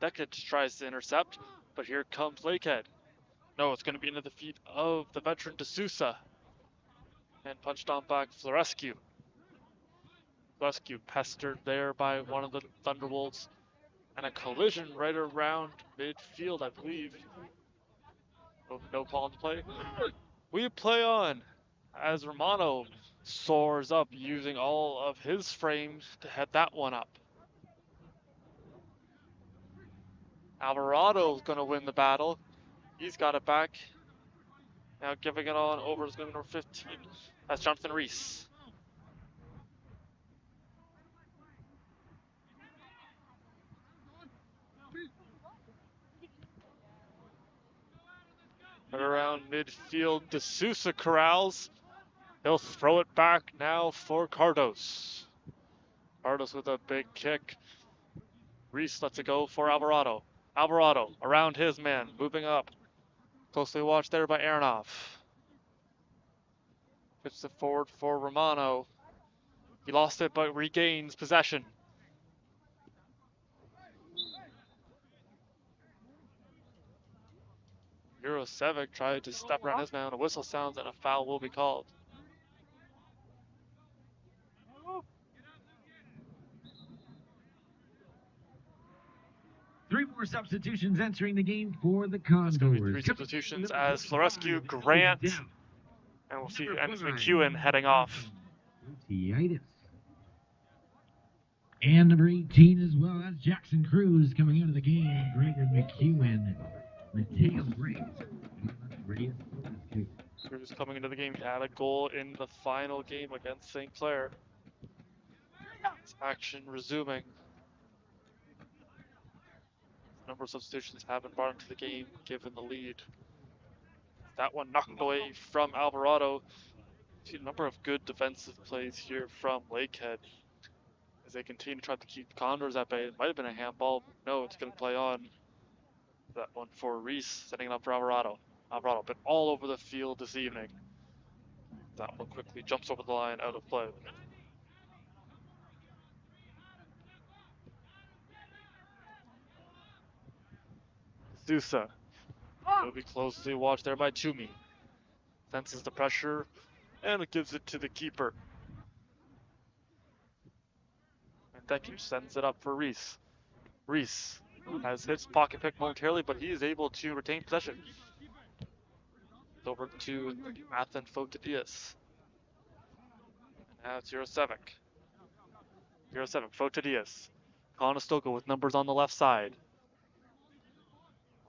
Deckett tries to intercept, but here comes Lakehead. No, it's going to be into the feet of the veteran D'Souza. And punched on back Florescu. Florescu pestered there by one of the Thunderbolts. And a collision right around midfield, I believe. Oh, no call on the play. We play on as Romano soars up using all of his frames to head that one up. Alvarado's going to win the battle. He's got it back. Now giving it on over is going to be number 15. That's Jonathan Reese. Right around midfield, D'Souza corrals. He'll throw it back now for Cardos. Cardos with a big kick. Reese lets it go for Alvarado. Alvarado around his man, moving up. Closely watched there by Aronoff. Puts it forward for Romano. He lost it but regains possession. Jurosevic tried to step around his man. A whistle sounds and a foul will be called. Three more substitutions entering the game for the Condors. Three substitutions as Florescu, Grant, and we'll see and McEwen heading off. Tiitis. And number 18 as well. That's Jackson Cruz coming out of the game. Gregor McEwen. Mateo Briggs. Cruz coming into the game to add a goal in the final game against St. Clair. It's action resuming. A number of substitutions have been brought into the game, given the lead. That one knocked away from Alvarado. See a number of good defensive plays here from Lakehead as they continue to try to keep the Condors at bay. It might have been a handball. No, it's going to play on. That one for Reese, setting it up for Alvarado. Alvarado been all over the field this evening. That one quickly jumps over the line, out of play. D'Souza will be closely watched there by Toomey. Senses the pressure and it gives it to the keeper. And Deckich sends it up for Reese. Reese has his pocket pick momentarily, but he is able to retain possession. Over to Mathan Fotadias. And now it's Jurosevic. Fotadias. Conestoga with numbers on the left side.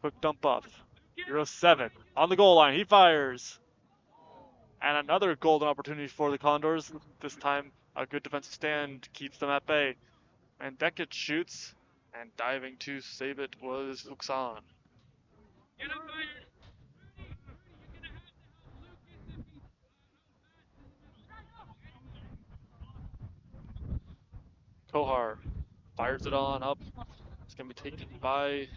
Quick dump off. Jurosevic on the goal line. He fires. And another golden opportunity for the Condors. This time a good defensive stand keeps them at bay. And Deckett shoots. And diving to save it was Uxan. Kohar fires it on up. It's going to be taken by...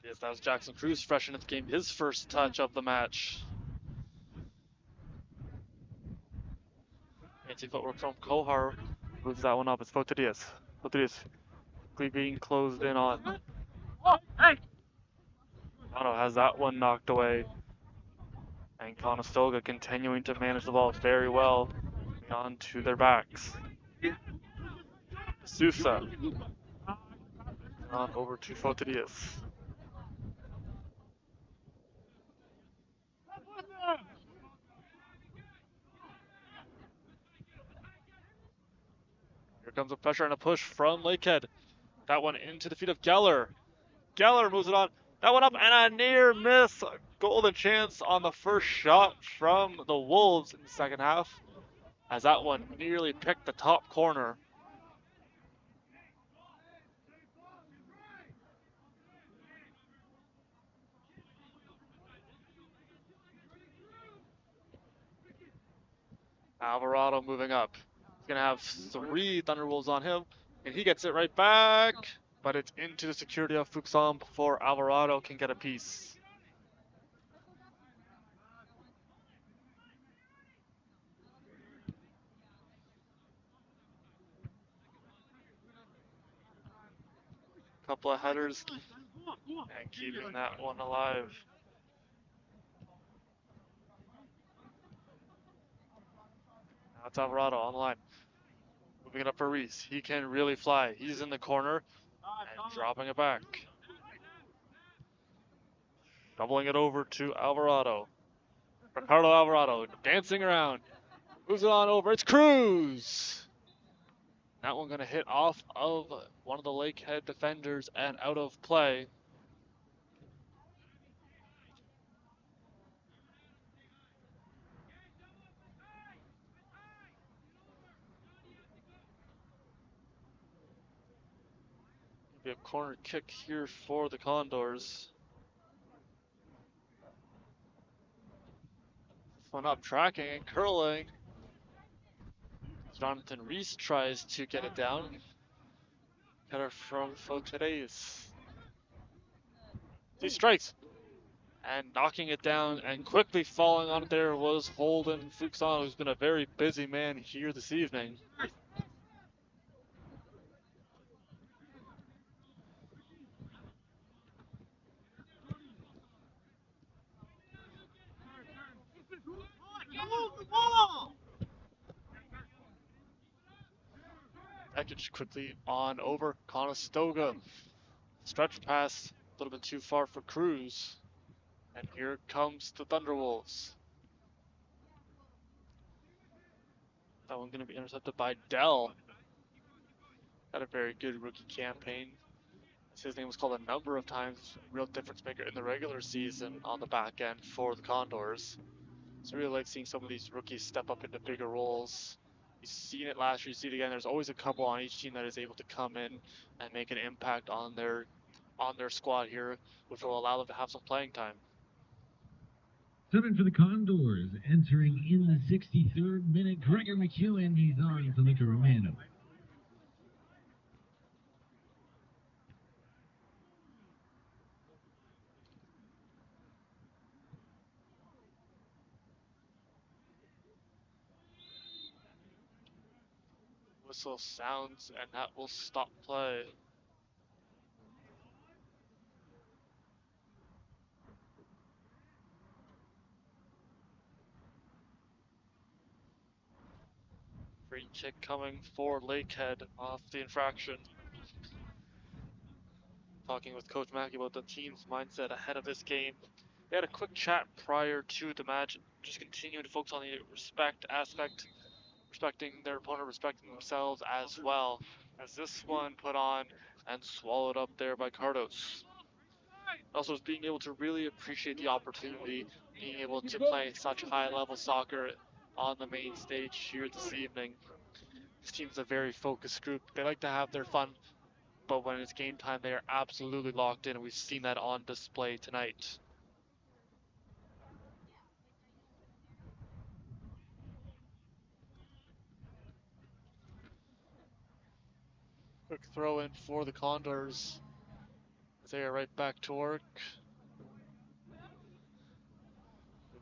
Yes, that was Jackson Cruz, fresh into the game. His first touch of the match. Fancy footwork from Kohar. Moves that one up. It's Fotadias. Fotadias being closed in on. Mono has that one knocked away. And Conestoga continuing to manage the ball very well. On to their backs. Sousa. On over to Fotadias. Here comes a pressure and a push from Lakehead. That one into the feet of Geller. Geller moves it on. That one up and a near miss. Golden chance on the first shot from the Wolves in the second half. as that one nearly picked the top corner. Alvarado moving up. He's going to have 3 Thunderwolves on him, and he gets it right back, but it's into the security of Fuxan before Alvarado can get a piece. Couple of headers and keeping that one alive. Now it's Alvarado on the line. Moving it up for Reese. He can really fly. He's in the corner and dropping it back. Doubling it over to Alvarado. Ricardo Alvarado dancing around. Moves it on over. It's Cruz. That one going to hit off of one of the Lakehead defenders and out of play. Be a corner kick here for the Condors. One up, tracking and curling. Jonathan Reese tries to get it down. Header from Foteres. He strikes. And knocking it down and quickly falling on it there was Holden Fuxan, who's been a very busy man here this evening. Package quickly on over Conestoga. Stretch pass a little bit too far for Cruz. And here comes the Thunderwolves. That one going to be intercepted by Dell. Had a very good rookie campaign. His name was called a number of times. Real difference maker in the regular season on the back end for the Condors. So I really like seeing some of these rookies step up into bigger roles. You've seen it last year, you see it again. There's always a couple on each team that is able to come in and make an impact on their squad here, which will allow them to have some playing time. 7 for the Condors, entering in the 63rd minute. Gregor McEwen, he's on to Luca Romano. Whistle sounds, and that will stop play. Free kick coming for Lakehead off the infraction. Talking with Coach Mackey about the team's mindset ahead of this game. They had a quick chat prior to the match, just continuing to focus on the respect aspect, respecting their opponent, respecting themselves as well. As this one put on and swallowed up there by Cardos. Also, just being able to really appreciate the opportunity, being able to play such high-level soccer on the main stage here this evening. This team's a very focused group. They like to have their fun, but when it's game time, they are absolutely locked in, and we've seen that on display tonight. Quick throw in for the Condors. They are right back to work.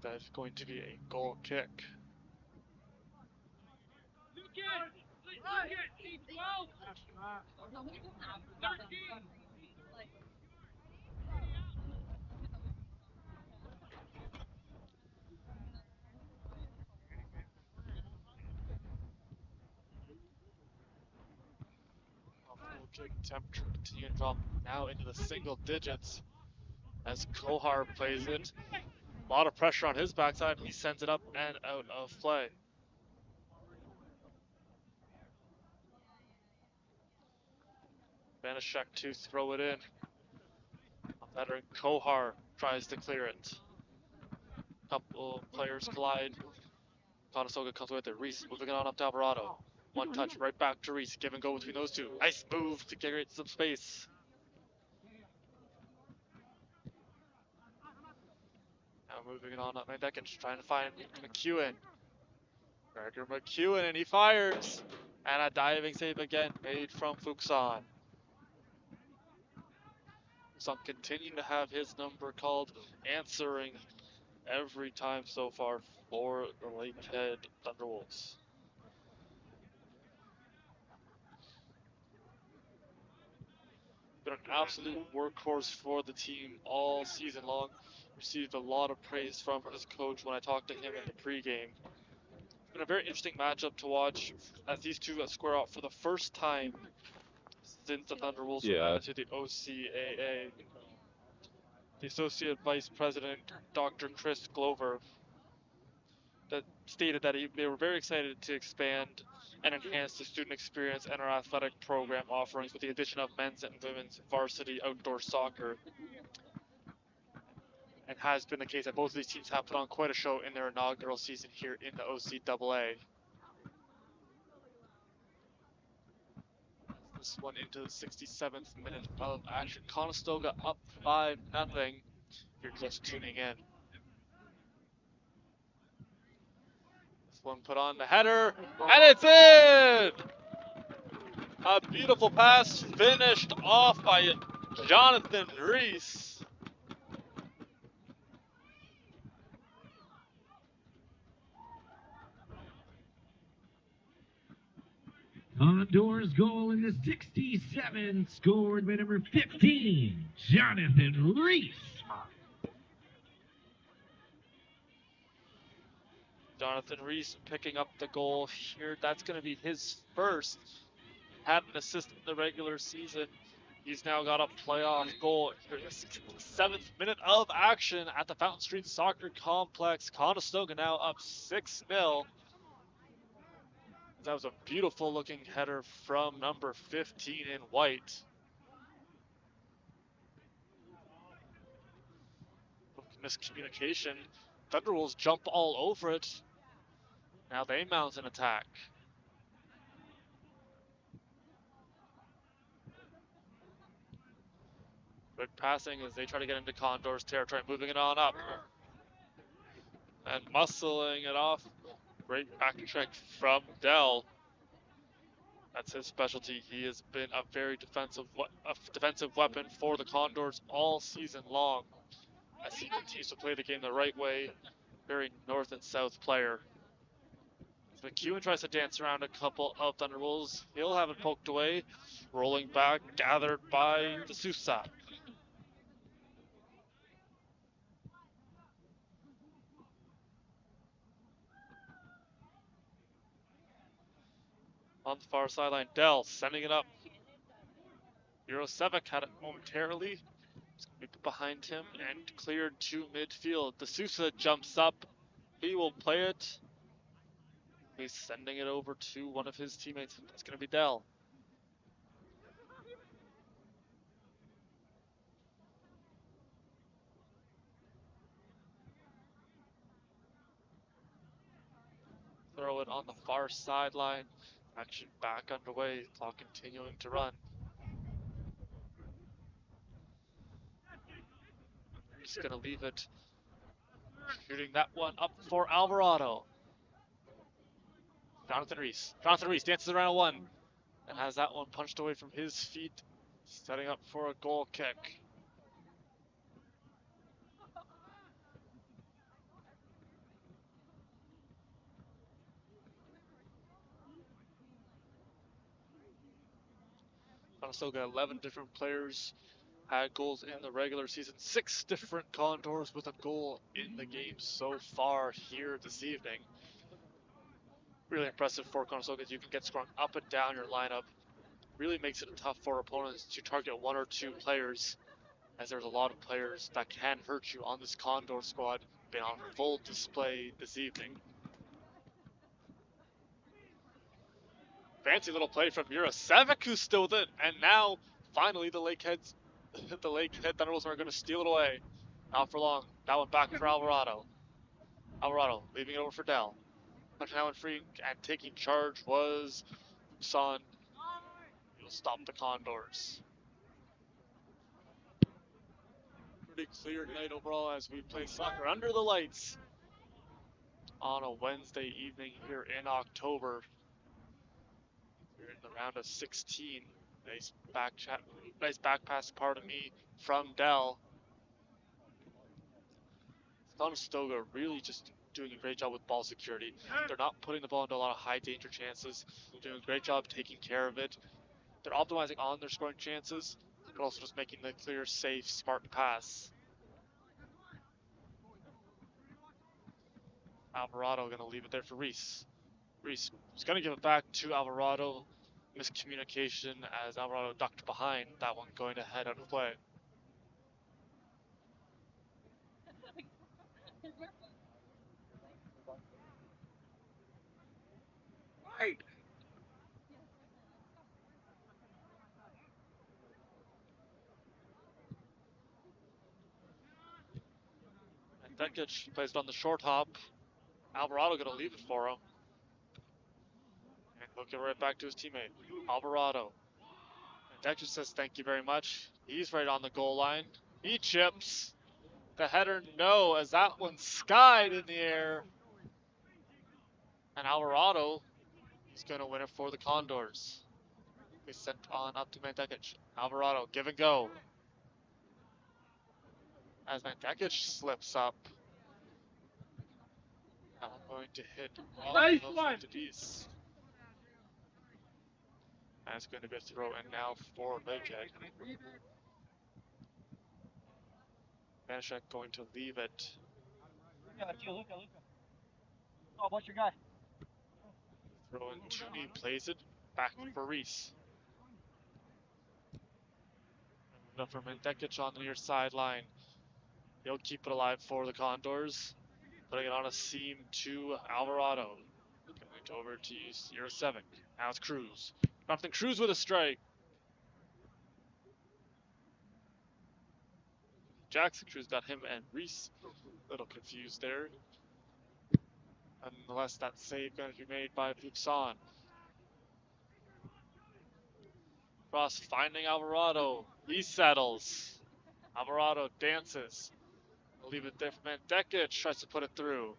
That's going to be a goal kick. Goal kick temperature continue to drop now into the single digits as Kohar plays it. A lot of pressure on his backside. He sends it up and out of play. Banishek to throw it in. A veteran Kohar tries to clear it. Couple players collide. Conestoga comes with it. Reese moving it on up to Alvarado. One touch right back to Reese. Give and go between those two. Nice move to create some space. Now moving it on up my deck, trying to find McEwen. Gregor McEwen, and he fires. And a diving save again made from Fuxan. Fuxan continuing to have his number called, answering every time so far for the Lakehead Thunderwolves. Been an absolute workhorse for the team all season long. Received a lot of praise from his coach when I talked to him in the pregame. It's been a very interesting matchup to watch as these two square out for the first time since the Thunderwolves were added to the OCAA. The Associate Vice President, Dr. Chris Glover, that stated that they were very excited to expand and enhance the student experience and our athletic program offerings with the addition of men's and women's varsity outdoor soccer. And has been the case that both of these teams have put on quite a show in their inaugural season here in the OCAA. This one into the 67th minute of action. Conestoga up 5-0. You're just tuning in. This one put on the header, and it's in! A beautiful pass finished off by Jonathan Reese. Condors goal in the 67, scored by number 15, Jonathan Reese. Jonathan Reese picking up the goal here. That's going to be his first. Had an assist in the regular season. He's now got a playoff goal here in the 7th minute of action at the Fountain Street Soccer Complex. Conestoga now up 6-0. That was a beautiful looking header from number 15 in white. Miscommunication. Thunderwolves jump all over it. Now they mount an attack. Good passing as they try to get into Condors territory, moving it on up. And muscling it off. Great back check from Dell. That's his specialty. He has been a very defensive weapon for the Condors all season long, as he continues to play the game the right way. Very north and south player. McEwen tries to dance around a couple of Thunderwolves. He'll have it poked away. Rolling back, gathered by the Sousa. On the far sideline, Dell sending it up. Jurosevic had it momentarily. Behind him and cleared to midfield. The Sousa jumps up. He will play it. He's sending it over to one of his teammates. That's going to be Dell. Throw it on the far sideline. Action back underway. Clock continuing to run. Just going to leave it. Shooting that one up for Alvarado. Jonathan Reese. Jonathan Reese dances around one and has that one punched away from his feet, setting up for a goal kick. Conestoga, 11 different players had goals in the regular season. 6 different Condors with a goal in the game so far here this evening. Really impressive for Conestoga. You can get scoring up and down your lineup. Really makes it tough for opponents to target 1 or 2 players, as there's a lot of players that can hurt you on this Condor squad. Been on full display this evening. Fancy little play from Jurosevic, who stilled it, and now finally the Lakehead Thunderwolves are going to steal it away. Not for long. That one back for Alvarado. Alvarado leaving it over for Dell. But now in free and taking charge was Son. He'll stop the Condors. Pretty clear night overall as we play soccer under the lights on a Wednesday evening here in October. We're in the round of 16. Nice back pass, pardon me, from Dell. Conestoga really just doing a great job with ball security. They're not putting the ball into a lot of high danger chances. They're doing a great job taking care of it. They're optimizing on their scoring chances, but also just making the clear, safe, smart pass. Alvarado gonna leave it there for Reese. Reese is gonna give it back to Alvarado. Miscommunication as Alvarado ducked behind that one, going to head out of play. Right. And Dekic plays it on the short hop. Alvarado gonna leave it for him. And he'll give it right back to his teammate, Alvarado. And Dekic says thank you very much. He's right on the goal line. He chips. The header, no, as that one skied in the air. And Alvarado is going to win it for the Condors. They sent on up to Mantekic. Alvarado, give and go. As Mantekic slips up. Now going to hit Nice one. to Dees. And it's going to be a throw in now for Lakehead. Banishek going to leave it. Luca. Oh, what's your guy? Throw in Tooney, plays it back for Reese. Enough for Mantekic on the near sideline. He'll keep it alive for the Condors. Putting it on a seam to Alvarado. Going over to 07. Now it's Cruz. Jonathan Cruz with a strike. Jackson Cruz got him and Reese a little confused there. Nonetheless, that save going to be made by Buxon. Cross finding Alvarado. He settles. Alvarado dances. Leave it there for Mantekic. Tries to put it through.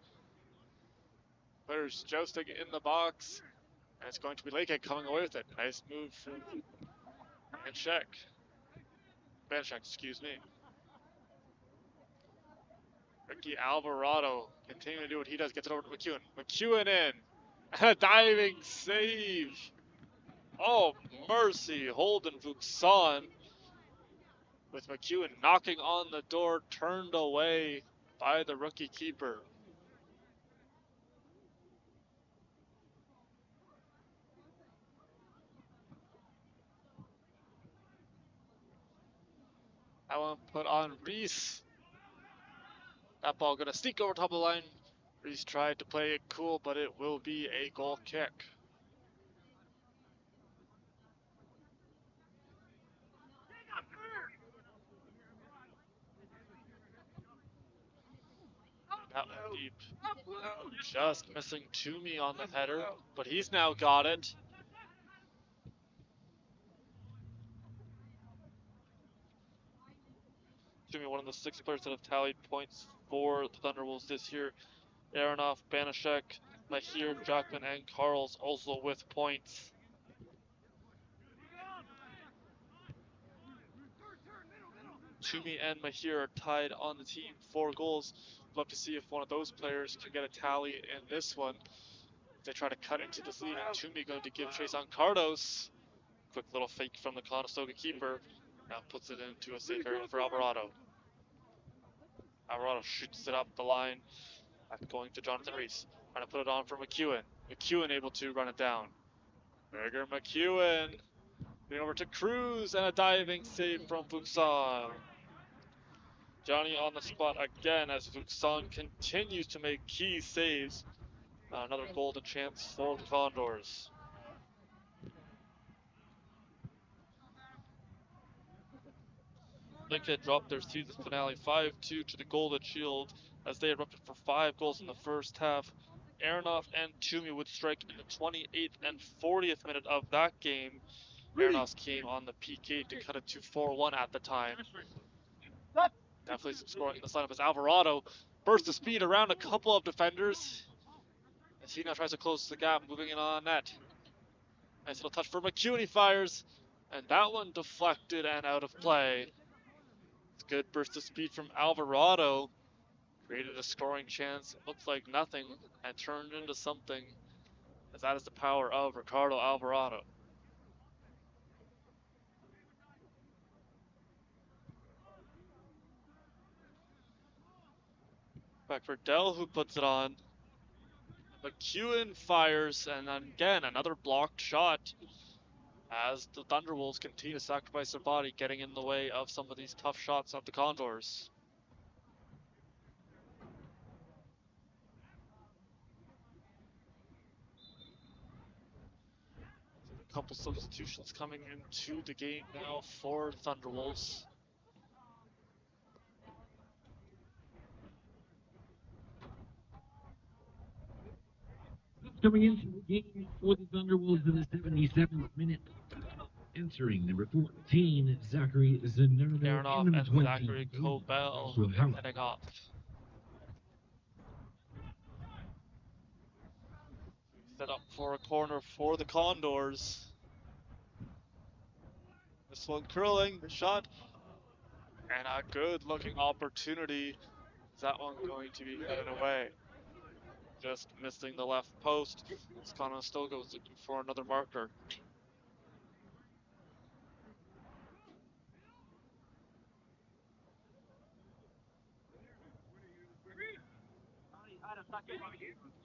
Players jousting in the box. And it's going to be Lakehead coming away with it. Nice move from Banishek, excuse me. Ricky Alvarado continuing to do what he does. Gets it over to McEwen. McEwen in. A diving save. Oh, mercy. Holden Buxon. With McEwen knocking on the door. Turned away by the rookie keeper. That one put on Reese. That ball gonna sneak over top of the line. Reese tried to play it cool, but it will be a goal kick. That one deep. Just missing Toomey on the header, but he's now got it. Toomey, one of the 6 players that have tallied points for the Thunderwolves this year. Aronoff, Banishek, Mahir, Jackman, and Carls also with points. Toomey and Mahir are tied on the team, 4 goals. Love to see if one of those players can get a tally in this one. They try to cut into this lead, and Toomey going to give chase on Cardos. Quick little fake from the Conestoga keeper. Now puts it into a safe area for Alvarado. Alvarado shoots it up the line. Going to Jonathan Reese. Trying to put it on for McEwen. McEwen able to run it down. Berger McEwen. Getting over to Cruz and a diving save from Buxon. Johnny on the spot again as Buxon continues to make key saves. Another golden chance for the Condors. Lakehead dropped their season finale 5-2 to the Golden Shield as they erupted for 5 goals in the first half Aronoff and Toomey would strike in the 28th and 40th minute of that game. Aronoff came on the PK to cut it to 4-1 at the time. Definitely some scoring in the lineup as Alvarado bursts the speed around a couple of defenders as he now tries to close the gap, moving in on net. Nice little touch for McEwen, he fires, and that one deflected and out of play. It's a good burst of speed from Alvarado. Created a scoring chance, it looked like nothing, and turned into something, as that is the power of Ricardo Alvarado. Back for Dell, who puts it on. McEwen fires, and then again, another blocked shot, as the Thunderwolves continue to sacrifice their body, getting in the way of some of these tough shots of the Condors. A couple substitutions coming into the game now for Thunderwolves. Coming into the game for the Thunderwolves in the 77th minute. Entering number 14, Zachary Zanardo. Aronoff and Zachary Cobell heading off. Set up for a corner for the Condors. This one curling, the shot, and a good looking opportunity. Is that one going to be headed away? Just missing the left post. Conestoga was looking for another marker.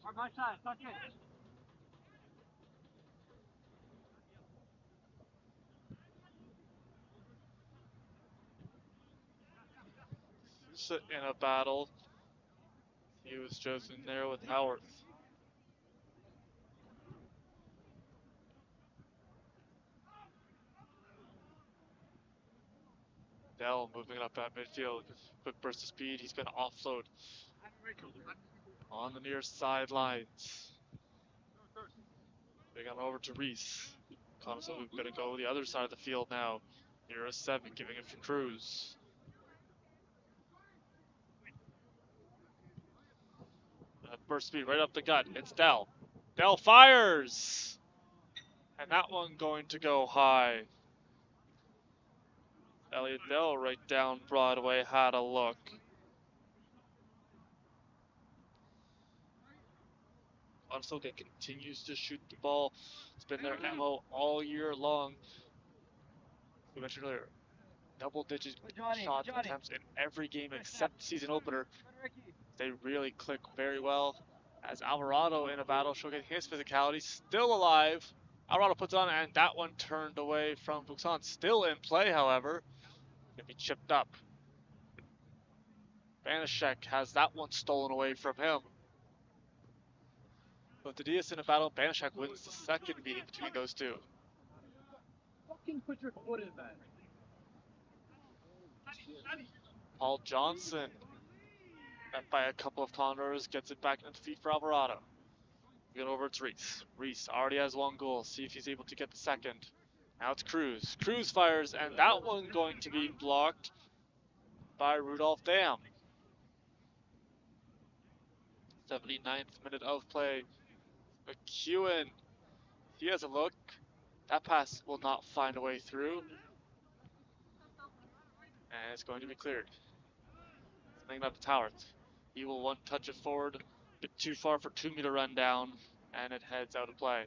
On my side, touch it. Sit in a battle. He was chosen there with Howard. Dell moving up at midfield. Quick burst of speed. He's going to offload on the near sidelines. Big on over to Reese. Conestoga going to go the other side of the field now. Near a 7, giving it to Cruz. Burst speed right up the gut. It's Dell. Dell fires! And that one going to go high. Elliot Dell right down Broadway had a look. Conestoga continues to shoot the ball. It's been their MO all year long. We mentioned earlier, double-digit shot attempts in every game except season opener. They really click very well. As Alvarado in a battle showcasing his physicality, still alive. Alvarado puts it on, and that one turned away from Buxon. Still in play, however. Gonna be chipped up. Banashek has that one stolen away from him. With the Diaz in a battle, Banashek wins the second meeting between those two. Fucking put your foot in that. Paul Johnson, met by a couple of Condors, gets it back into the feet for Alvarado. We get over to Reese. Reese already has one goal. See if he's able to get the second. Now it's Cruz. Cruz fires, and that one going to be blocked by Rudolph Dam. 79th minute of play. McEwen, he has a look. That pass will not find a way through. And it's going to be cleared. Something about the tower. He will one touch it forward. A bit too far for Toomey to run down. And it heads out of play.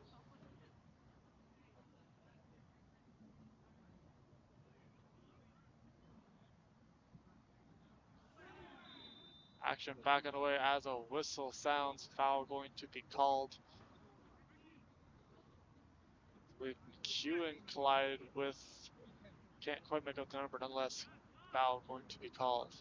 Action back and away as a whistle sounds. Foul going to be called. McEwen collided with, can't quite make out the number, nonetheless, foul going to be called.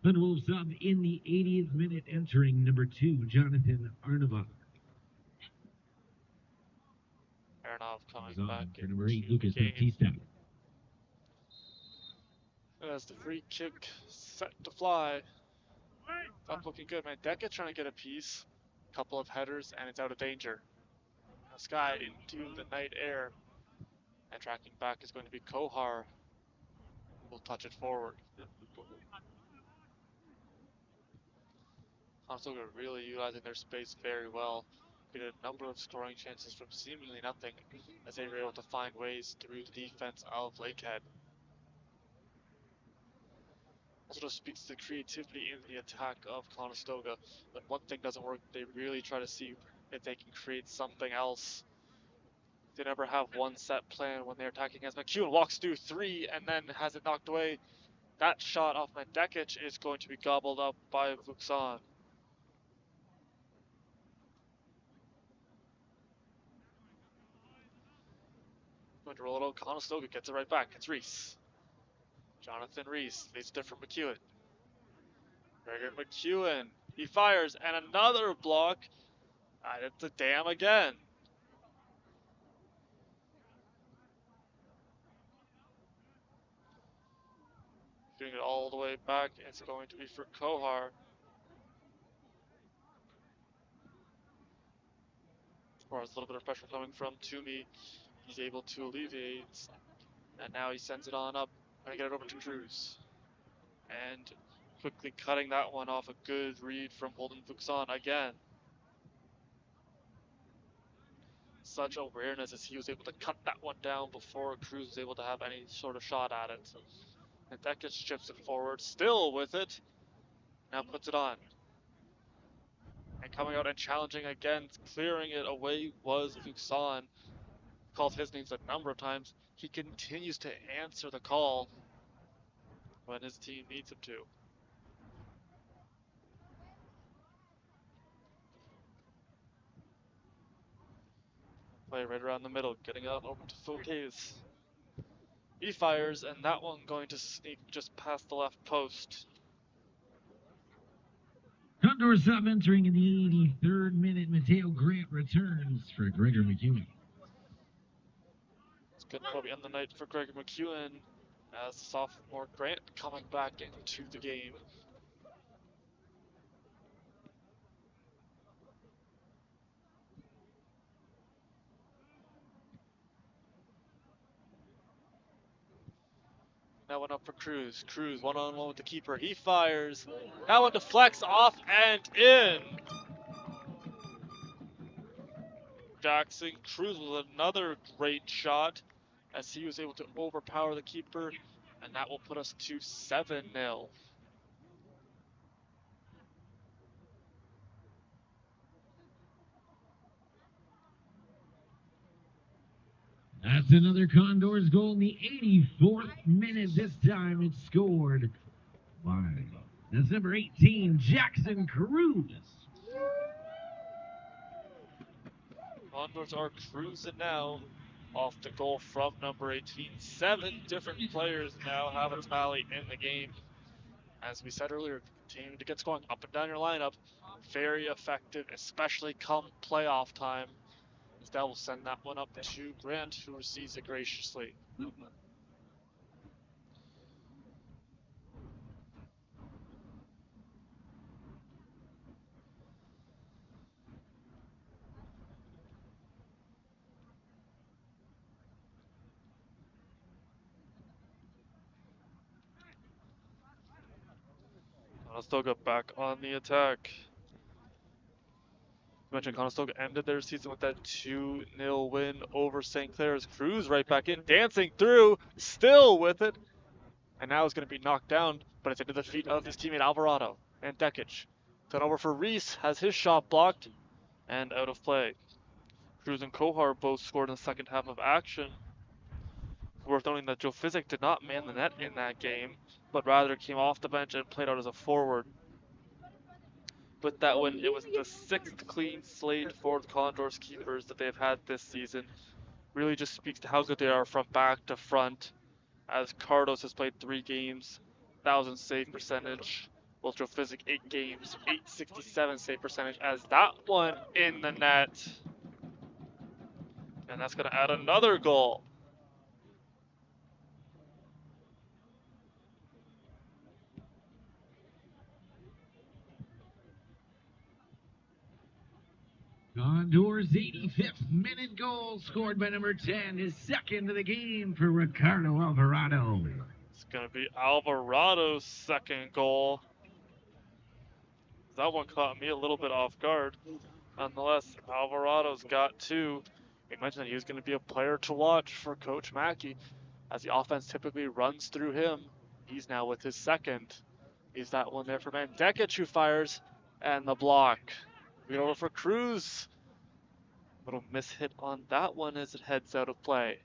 Thunderwolves sub in the 80th minute, entering number 2, Jonathan Arnova. Aronov coming On back for number 8, into Lucas the game. Baptista. As the free kick set to fly. That's looking good, man. Deca trying to get a piece. Couple of headers, and it's out of danger. Now Sky into the night air. And tracking back is going to be Kohar. Will touch it forward. Conestoga really utilizing their space very well. Created a number of scoring chances from seemingly nothing as they were able to find ways through the defense of Lakehead. Also speaks to the creativity in the attack of Conestoga. When one thing doesn't work, they really try to see if they can create something else. They never have one set plan when they're attacking, as McEwen walks through 3 and then has it knocked away. That shot off Mendekic is going to be gobbled up by Vuxan. Going to roll it out. Conestoga gets it right back. It's Reese. Jonathan Reese leads it for McEwen. Gregor McEwen. He fires, and another block. And it's a dam again. Getting it all the way back. It's going to be for Kohar. As far as a little bit of pressure coming from Toomey, he's able to alleviate. And now he sends it on up. Gonna get it over to Cruz. And quickly cutting that one off. A good read from Holden Vuxan again. Such awareness as he was able to cut that one down before Cruz was able to have any sort of shot at it. And Dekic chips it forward, still with it. Now puts it on. And coming out and challenging again, clearing it away was Vuxan. Called his names a number of times. He continues to answer the call when his team needs him to. Play right around the middle, getting out over to Fouquet's. He fires, and that one going to sneak just past the left post. Condors sub entering in the 83rd minute. Mateo Grant returns for Gregor McEwen. It's good to probably end the night for Gregor McEwen as sophomore Grant coming back into the game. That one up for Cruz. Cruz one-on-one with the keeper. He fires. That one deflects off and in. Jackson Cruz with another great shot as he was able to overpower the keeper, and that will put us to 7-0. That's another Condors goal in the 84th minute. This time it's scored by that's number 18, Jackson Cruz. Condors are cruising now off the goal from number 18. 7 different players now have a tally in the game. As we said earlier, continue to get scoring up and down your lineup. Very effective, especially come playoff time. That will send that one up to Grant, who receives it graciously. Conestoga back on the attack. You mentioned Conestoga ended their season with that 2-0 win over St. Clair's. Cruz right back in, dancing through, still with it. And now it's going to be knocked down, but it's into the feet of his teammate Alvarado. And Dekic. Turn over for Reese, has his shot blocked and out of play. Cruz and Kohar both scored in the second half of action. Worth noting that Joe Fizik did not man the net in that game, but rather came off the bench and played out as a forward. With that win, it was the 6th clean slate for the Condors keepers that they've had this season. Really just speaks to how good they are from back to front, as Cardos has played 3 games, 1,000 save percentage, Ultraphysic 8 games, 867 save percentage as that one in the net. And that's going to add another goal. Condors' 85th minute goal scored by number 10, his second of the game for Ricardo Alvarado. It's going to be Alvarado's second goal. That one caught me a little bit off guard. Nonetheless, Alvarado's got two. We mentioned that he was going to be a player to watch for Coach Mackey, as the offense typically runs through him. He's now with his second. He's that one there for Mandekic, who fires, and the block. We go over for Cruz. Little mishit on that one as it heads out of play.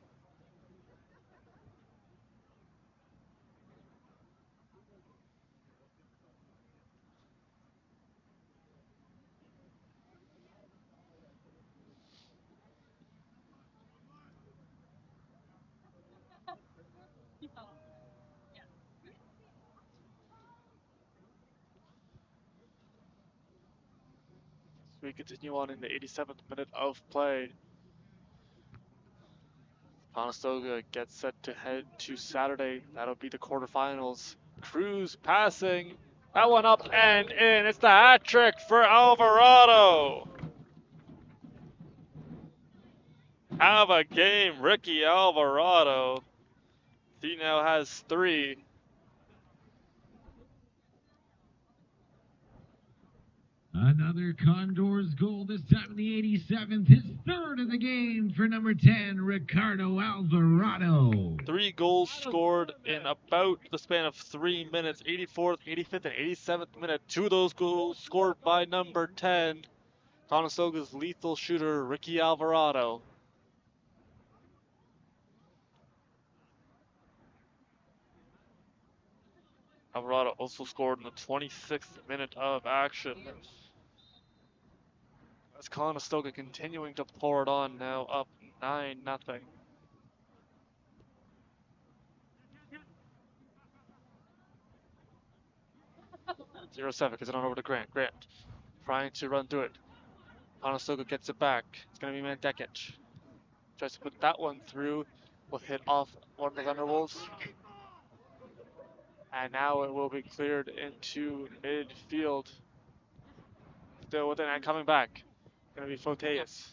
We continue on in the 87th minute of play. Conestoga gets set to head to Saturday. That'll be the quarterfinals. Cruz passing. That one up and in. It's the hat trick for Alvarado. Have a game, Ricky Alvarado. He now has 3. Another Condors goal, this time in the 87th, his third of the game for number 10, Ricardo Alvarado. 3 goals scored in about the span of 3 minutes, 84th, 85th, and 87th minute. 2 of those goals scored by number 10, Conestoga's lethal shooter, Ricky Alvarado. Alvarado also scored in the 26th minute of action. As Conestoga continuing to pour it on, now up 9-0. 0-7, gets it on over to Grant. Grant trying to run through it. Conestoga gets it back. It's going to be Mandekic. Tries to put that one through. Will hit off one of the Thunderwolves. And now it will be cleared into midfield. Still with it and coming back. Going to be Foteas.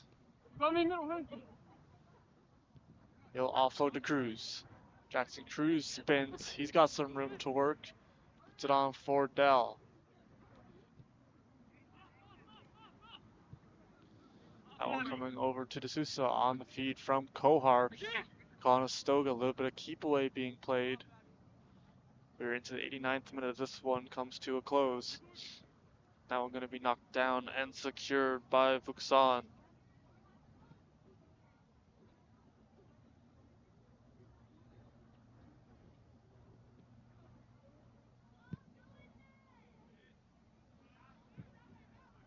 He'll offload to Cruz. Jackson Cruz spins. He's got some room to work. Puts it on for Dell. That one coming over to D'Souza on the feed from Kohar. Conestoga, a little bit of keep away being played. We're into the 89th minute as this one comes to a close. That one going to be knocked down and secured by Vuxan.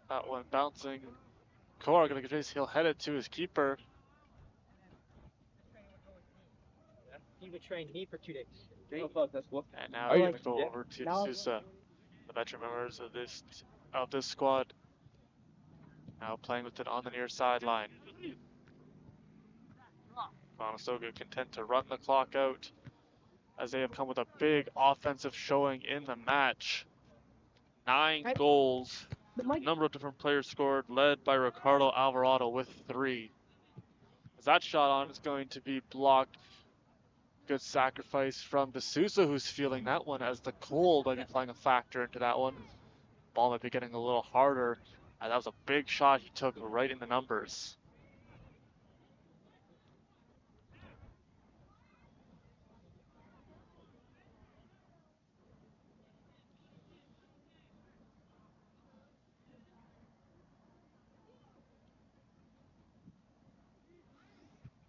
That one bouncing. Kohar going to get his heel headed to his keeper. He would train me for 2 days. And now he's going to go over to D'Souza. The veteran members of this squad now playing with it on the near sideline. Conestoga content to run the clock out as they have come with a big offensive showing in the match. 9 goals, a number of different players scored, led by Ricardo Alvarado with 3. As that shot on is going to be blocked. Good sacrifice from D'Souza, who's feeling that one as the cold might be playing a factor into that one. Ball might be getting a little harder. And that was a big shot he took right in the numbers.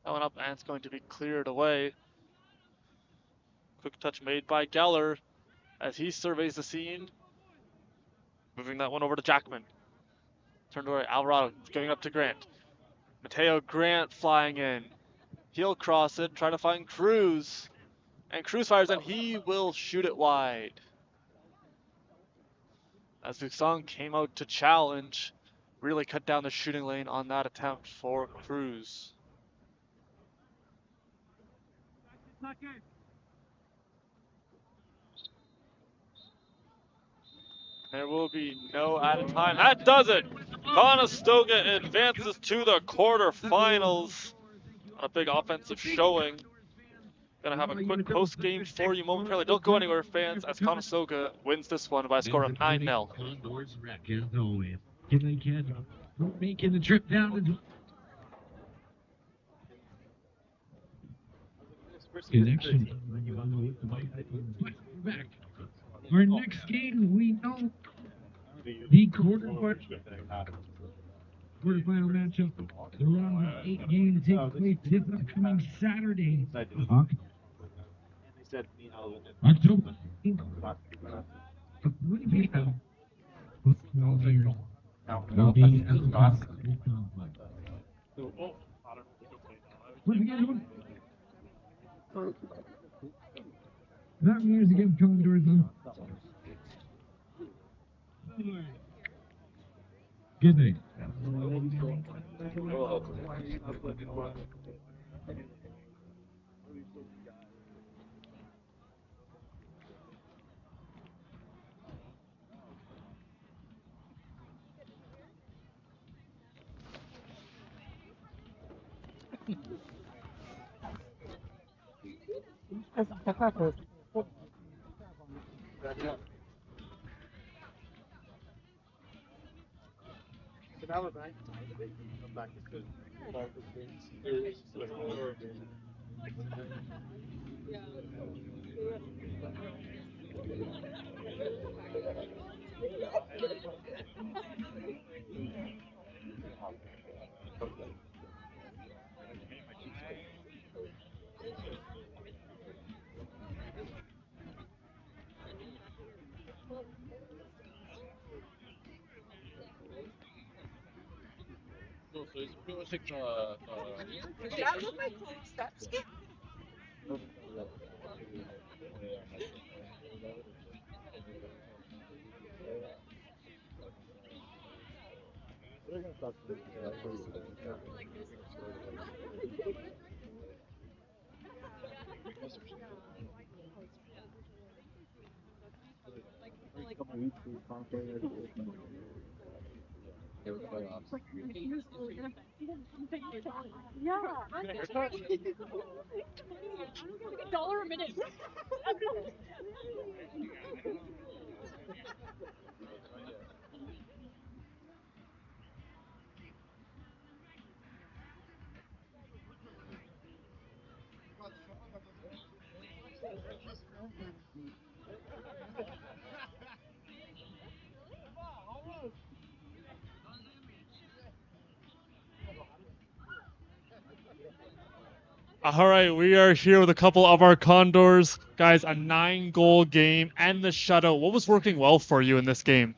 That one up and it's going to be cleared away. Quick touch made by Geller as he surveys the scene. Moving that one over to Jackman. Turned away, Alvarado going up to Grant. Mateo Grant flying in. He'll cross it, try to find Cruz. And Cruz fires and he will shoot it wide. as Busan came out to challenge, really cut down the shooting lane on that attempt for Cruz. There will be no added time. That does it! Conestoga advances to the quarterfinals on a big offensive showing. Gonna have a quick post game for you momentarily. Don't go anywhere, fans, as Conestoga wins this one by a score of 9-0. Condors wreck as always. Lakehead making the trip down to connection. Back. Our next game, we know the quarterfinal matchup. The round of 8 games takes place this upcoming Saturday. October 8th. What do we have? That means again Condors on. Good night. All right, we are here with a couple of our Condors. Guys, a 9-goal game and the shutout. What was working well for you in this game?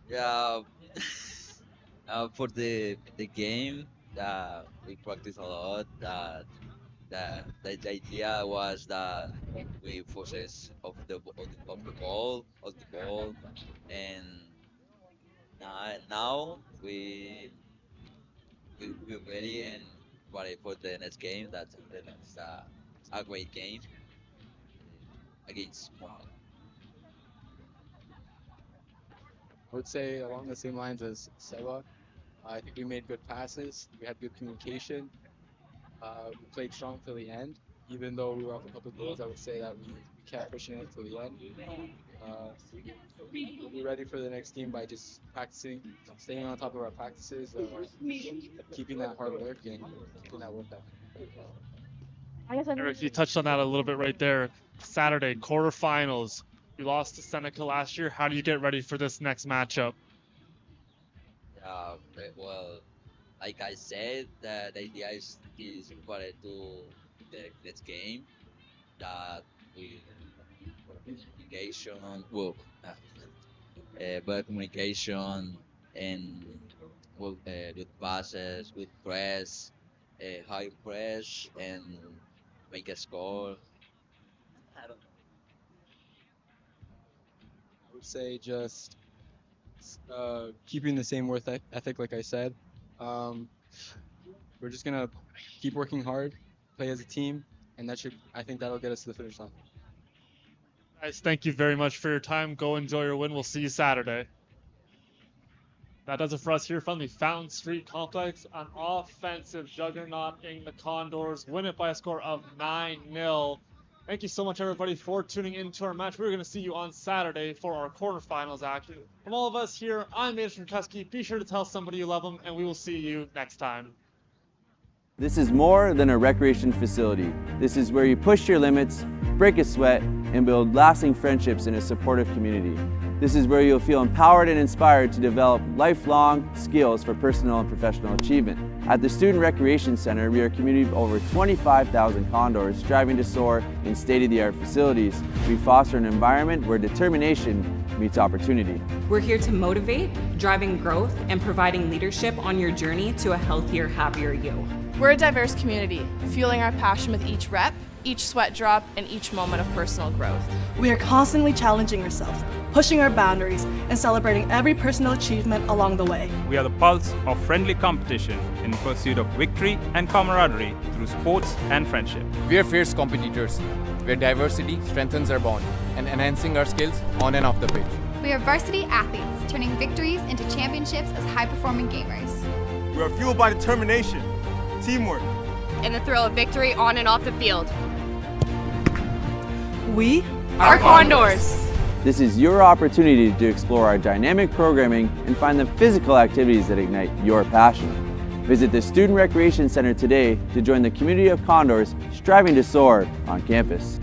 Yeah, for the game, we practice a lot. The idea was that we possess of the ball, and now we're ready and ready for the next game. That's a great game against Monaco. I would say along the same lines as Seba. I think we made good passes. We had good communication. We played strong till the end. Even though we were off a couple of goals, I would say that we kept pushing it till the end. We'll be ready for the next game by just practicing, staying on top of our practices, keeping that hard work and keeping that work ethic. Eric, you touched on that a little bit right there. Saturday, quarterfinals. You lost to Seneca last year. How do you get ready for this next matchup? Well, like I said, the idea is required to the next game that we communication, well, better communication and good passes, good press, high press, and make a score. I don't know. would say just keeping the same work ethic, like I said. We're just gonna keep working hard, play as a team, and I think that'll get us to the finish line. Guys, thank you very much for your time. Go enjoy your win. We'll see you Saturday. That does it for us here from the Fountain Street Complex. An offensive juggernaut in the Condors win it by a score of 9-0. Thank you so much, everybody, for tuning into our match. We're going to see you on Saturday for our quarterfinals action. From all of us here, I'm Mason Kusky. Be sure to tell somebody you love them, and we will see you next time. This is more than a recreation facility. This is where you push your limits, break a sweat, and build lasting friendships in a supportive community. This is where you'll feel empowered and inspired to develop lifelong skills for personal and professional achievement. At the Student Recreation Center, we are a community of over 25,000 Condors striving to soar in state-of-the-art facilities. We foster an environment where determination meets opportunity. We're here to motivate, driving growth, and providing leadership on your journey to a healthier, happier you. We're a diverse community, fueling our passion with each rep, each sweat drop, and each moment of personal growth. We are constantly challenging ourselves, pushing our boundaries, and celebrating every personal achievement along the way. We are the pulse of friendly competition in pursuit of victory and camaraderie through sports and friendship. We are fierce competitors, where diversity strengthens our bond and enhancing our skills on and off the pitch. We are varsity athletes, turning victories into championships as high-performing gamers. We are fueled by determination, teamwork, and the thrill of victory on and off the field. We are Condors. This is your opportunity to explore our dynamic programming and find the physical activities that ignite your passion. Visit the Student Recreation Center today to join the community of Condors striving to soar on campus.